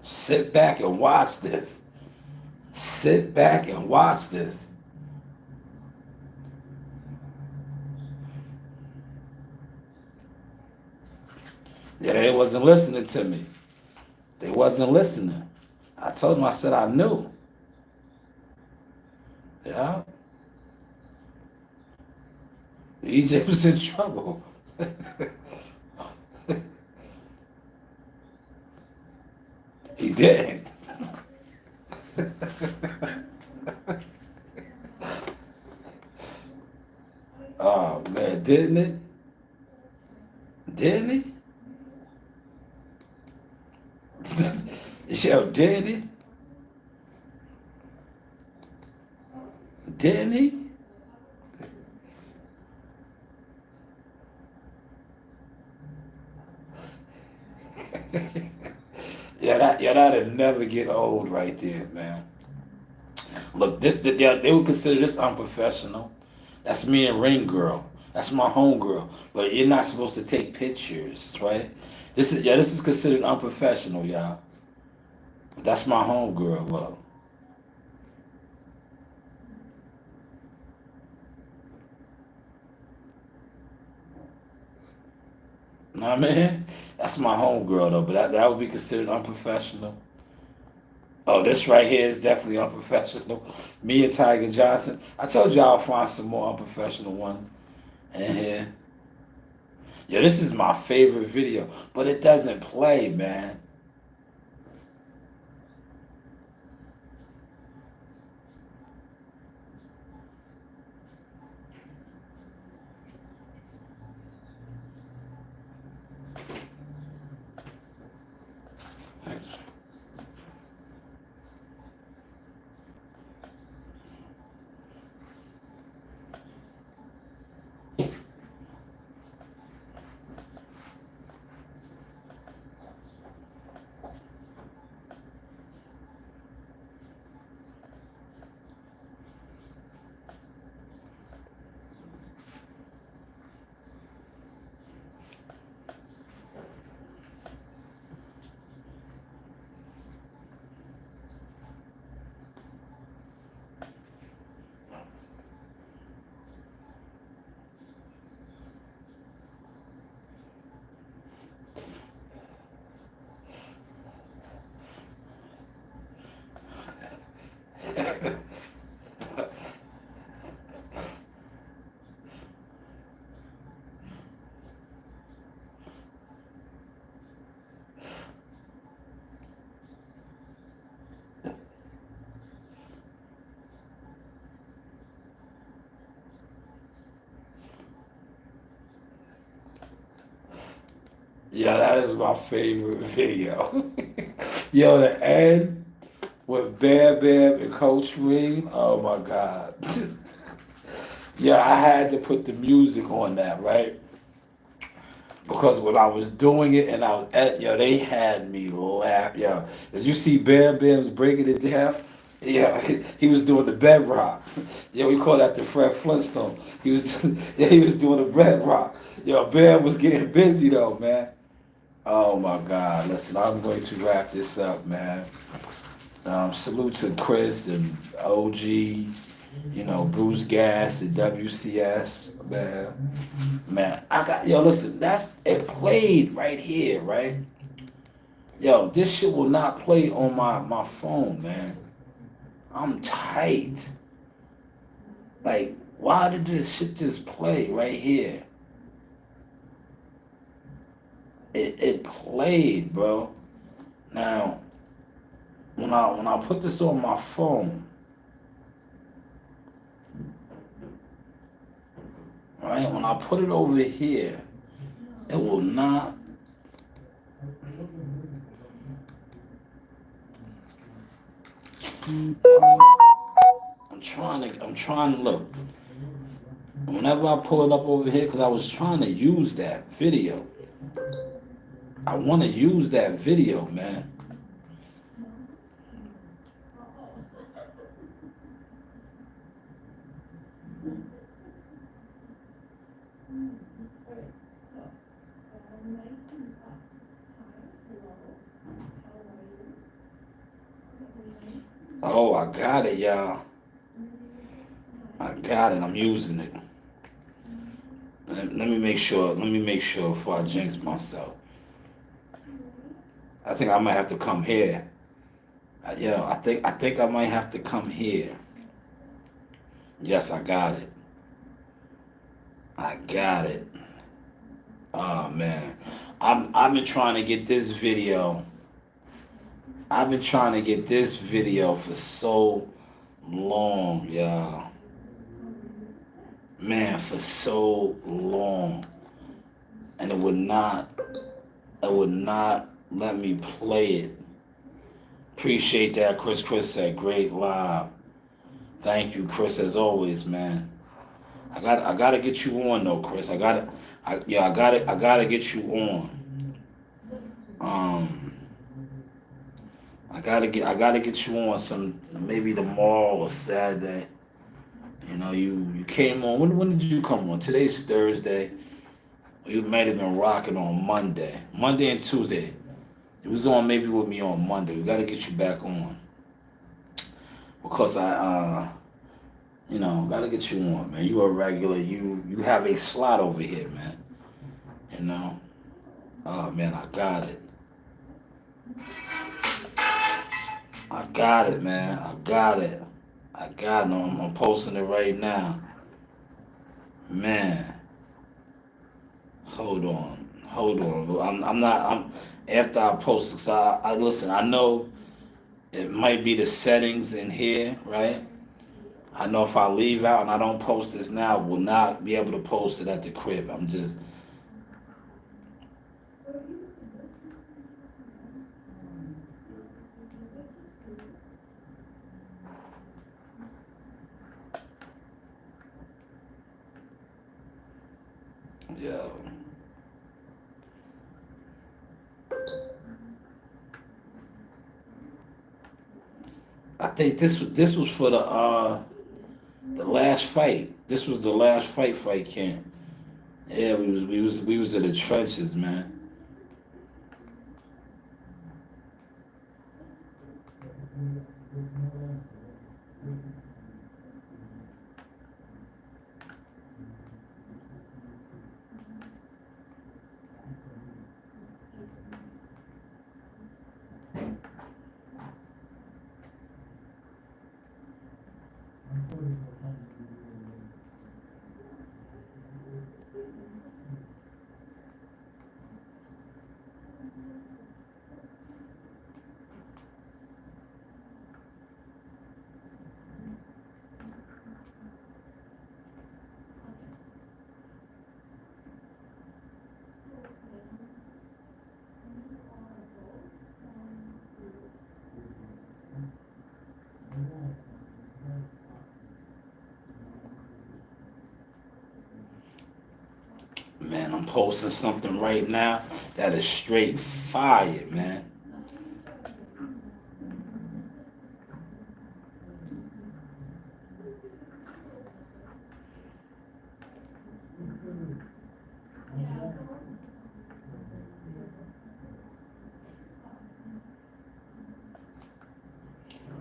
S1: Sit back and watch this. Sit back and watch this. Yeah, they wasn't listening to me. They wasn't listening. I told them, I said I knew. Yeah. EJ was in trouble. He didn't. Oh man, didn't it? Didn't he? Yo, didn't he? Didn't he? That'll never get old right there, man. Look, they would consider this unprofessional. That's me and Ring Girl. That's my home girl. But you're not supposed to take pictures, right? This is considered unprofessional, y'all. That's my home girl, look. Know what I mean? That's my home girl though, but that would be considered unprofessional. Oh, this right here is definitely unprofessional. Me and Tiger Johnson. I told you I'll find some more unprofessional ones in here. Yeah, this is my favorite video, but it doesn't play, man. Yeah, that is my favorite video. Yo, the end with Bam Bam and Coach Reed. Oh my God. Yeah, I had to put the music on that, right? Because when I was doing it and I was yo, they had me laugh. Yo, did you see Bam Bam's breaking it down? Yeah, he was doing the bedrock. Yeah, we call that the Fred Flintstone. He was, yeah, he was doing the bedrock. Yo, Bam was getting busy though, man. Oh my God! Listen, I'm going to wrap this up, man. Salute to Chris and OG, Bruce Gas and WCS, man. Man, listen, that's it played right here, right? Yo, this shit will not play on my phone, man. I'm tight. Like, why did this shit just play right here? It played, bro. Now, when I put this on my phone, right? When I put it over here, it will not. I'm trying to look. Whenever I pull it up over here, because I was trying to use that video. I want to use that video, man. Oh, I got it, y'all. I got it. I'm using it. Let me make sure. Let me make sure before I jinx myself. I think I might have to come here. I think I might have to come here. Yes, I got it. I got it. Oh man, I've been trying to get this video. I've been trying to get this video for so long, y'all. Man, for so long, and it would not let me play it. Appreciate that, Chris. Chris said, "Great live." Thank you, Chris, as always, man. I gotta get you on though, Chris. I gotta get you on. Um, I gotta get you on some maybe tomorrow or Saturday. You came on. When did you come on? Today's Thursday. You might have been rocking on Monday and Tuesday. You was on maybe with me on Monday. We gotta get you back on because gotta get you on, man. You a regular. You have a slot over here, man. You know. Oh man, I got it. I got it, man. I got it. I got it. I'm posting it right now, man. Hold on, hold on. I'm not. I'm after I post it. So I listen. I know it might be the settings in here, right? I know if I leave out and I don't post this now, we'll not be able to post it at the crib. I'm just. Yo. I think this was for the last fight. This was the last fight camp. Yeah, we was in the trenches, man. Man, I'm posting something right now that is straight fire, man.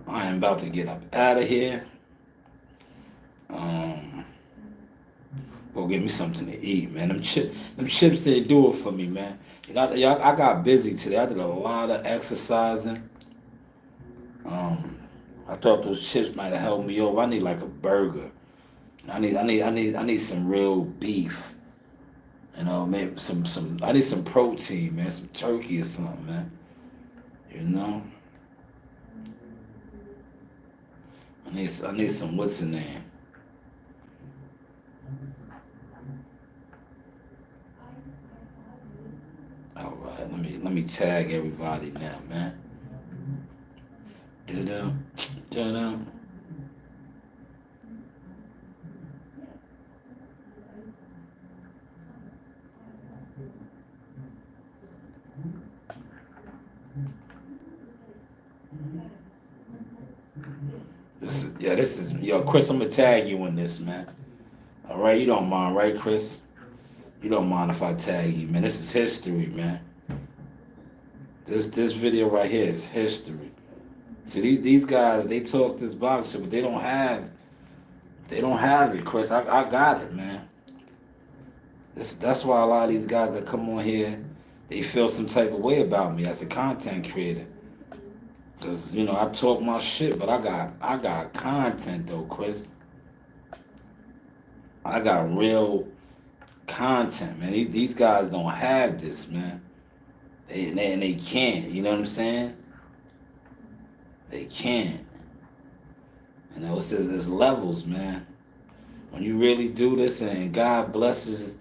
S1: I am about to get up out of here. Go get me something to eat, man. Them chips, they do it for me, man. I got busy today. I did a lot of exercising. Um, I thought those chips might have helped me over. I need like a burger. I need some real beef. Maybe some. I need some protein, man. Some turkey or something, man. You know, I need some. What's the name? All right, let me tag everybody now, man. Da-da, da-da. This is yo, Chris. I'm gonna tag you in this, man. All right, you don't mind, right, Chris? You don't mind if I tag you, man. This is history, man. This video right here is history. See these guys, they talk this box shit, but they don't have it, Chris. I got it, man. That's why a lot of these guys that come on here, they feel some type of way about me as a content creator. Cause I talk my shit, but I got content though, Chris. I got real content, man. These guys don't have this, man. They can't. You know what I'm saying? They can't. It's just there's levels, man. When you really do this and God blesses,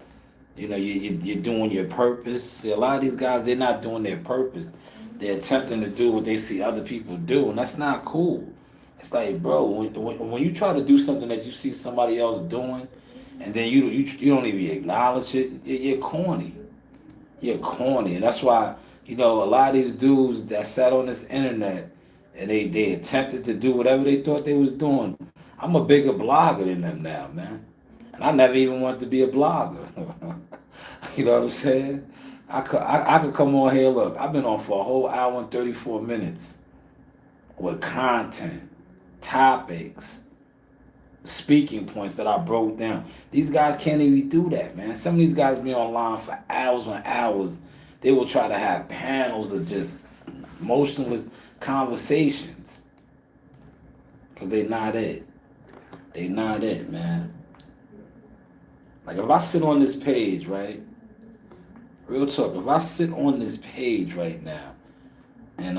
S1: you're doing your purpose. See, a lot of these guys, they're not doing their purpose. They're attempting to do what they see other people do, and that's not cool. It's like, bro, when you try to do something that you see somebody else doing, and then you don't even acknowledge it, you're corny. You're corny, and that's why a lot of these dudes that sat on this internet and they attempted to do whatever they thought they was doing. I'm a bigger blogger than them now, man, and I never even wanted to be a blogger. You know what I'm saying? I could come on here. Look, I've been on for a whole hour and 34 minutes with content, topics, speaking points that I broke down. These guys can't even do that, man. Some of these guys be online for hours and hours. They will try to have panels of just emotionless conversations. Because they not it. They not it, man. Like if I sit on this page, right? Real talk, if I sit on this page right now and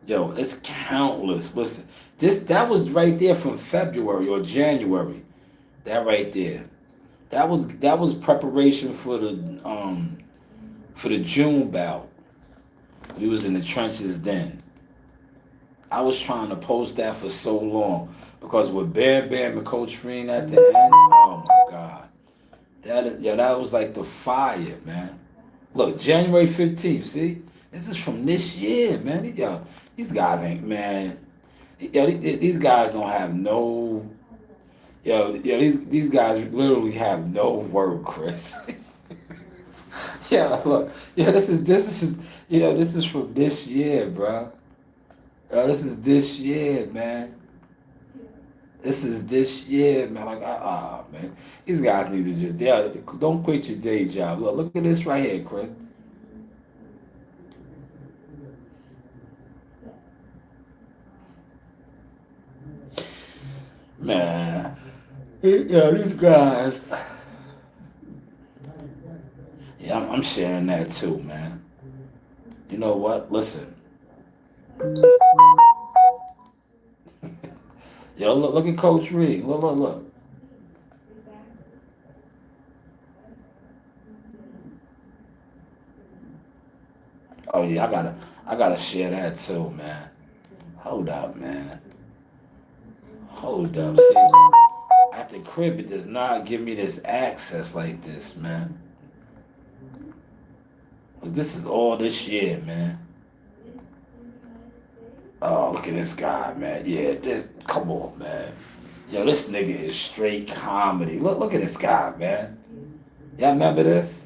S1: it's countless. Listen, that was right there from February or January. That right there. That was preparation for the June bout. We was in the trenches then. I was trying to post that for so long because with Bam Bam and Coach Green at the end, oh my God, that was like the fire, man. Look, January 15th. See, this is from this year, man. These guys ain't, man. These guys don't have no. These guys literally have no work, Chris. Look, this is from this year, bro. This is this year, man. This is this year, man. Like, man. These guys need to just, don't quit your day job. Look at this right here, Chris. Man, these guys. Yeah, I'm sharing that too, man. You know what? Listen. Look at Coach Reed. Look. Oh yeah, I gotta share that too, man. Hold up, man. Hold up. See, at the crib, it does not give me this access like this, man. Look, this is all this year, man. Oh, look at this guy, man. Yeah, come on, man. This nigga is straight comedy. Look at this guy, man. Y'all remember this?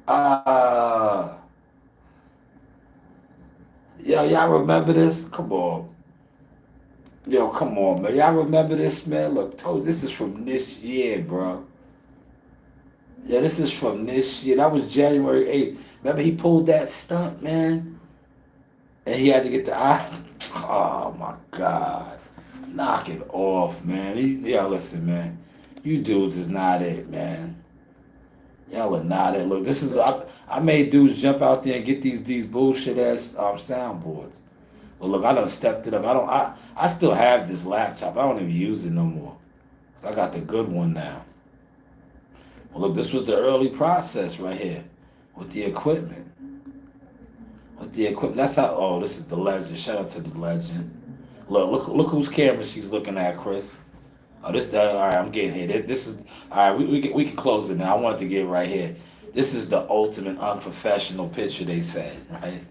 S1: uh, yo, y'all remember this? Come on. Yo, come on, man. Y'all remember this, man? Look, told this is from this year, bro. Yeah, this is from this year. That was January 8th. Remember he pulled that stunt, man? And he had to get the eye. Oh my God. Knock it off, man. Yeah, listen, man. You dudes is not it, man. Y'all are not it. Look, this is I made dudes jump out there and get these bullshit ass soundboards. But look, I done stepped it up. I still have this laptop. I don't even use it no more. 'Cause I got the good one now. Well, look, this was the early process right here with the equipment. With the equipment, that's how. Oh, this is the legend. Shout out to the legend. Look whose camera she's looking at, Chris. Oh, this. All right, I'm getting here. This is all right. We can close it now. I wanted to get right here. This is the ultimate unprofessional picture. They said, right?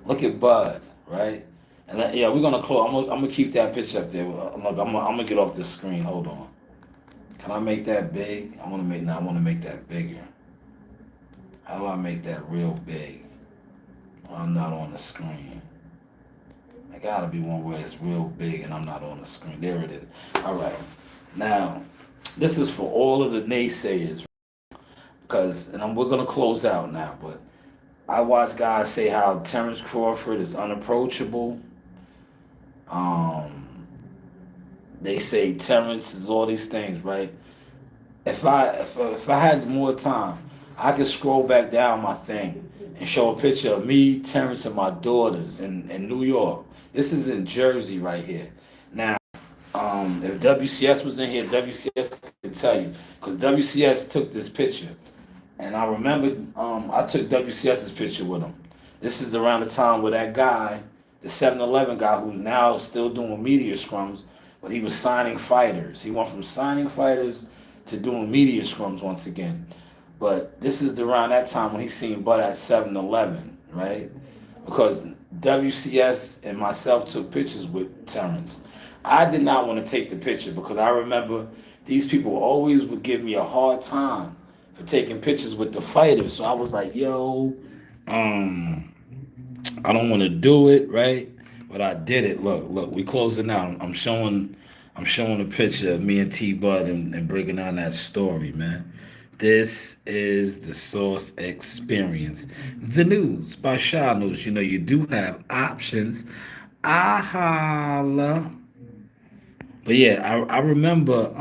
S1: Look at Bud, right? And yeah, we're gonna close. I'm gonna keep that picture up there. Look, I'm gonna get off the screen. Hold on. Can I make that big? I want to make. Now I want to make that bigger. How do I make that real big? When I'm not on the screen. There gotta be one where it's real big and I'm not on the screen. There it is. All right. Now, this is for all of the naysayers, we're gonna close out now. But I watch guys say how Terrence Crawford is unapproachable. Um, they say Terrence is all these things, right? If I had more time, I could scroll back down my thing and show a picture of me, Terrence, and my daughters in New York. This is in Jersey right here. Now, if WCS was in here, WCS could tell you because WCS took this picture, and I remember I took WCS's picture with him. This is around the time where that guy, the 7-Eleven guy, who's now still doing media scrums, but he was signing fighters. He went from signing fighters to doing media scrums once again. But this is around that time when he seen Bud at 7-Eleven, right? Because WCS and myself took pictures with Terrence. I did not want to take the picture because I remember these people always would give me a hard time for taking pictures with the fighters. So I was like, yo, um, I don't want to do it, right? But I did it. Look, we closing out. I'm showing a picture of me and T Bud and breaking down that story, man. This is the Source Experience. The news by Shaw News. You know, you do have options. I holla. But yeah, I remember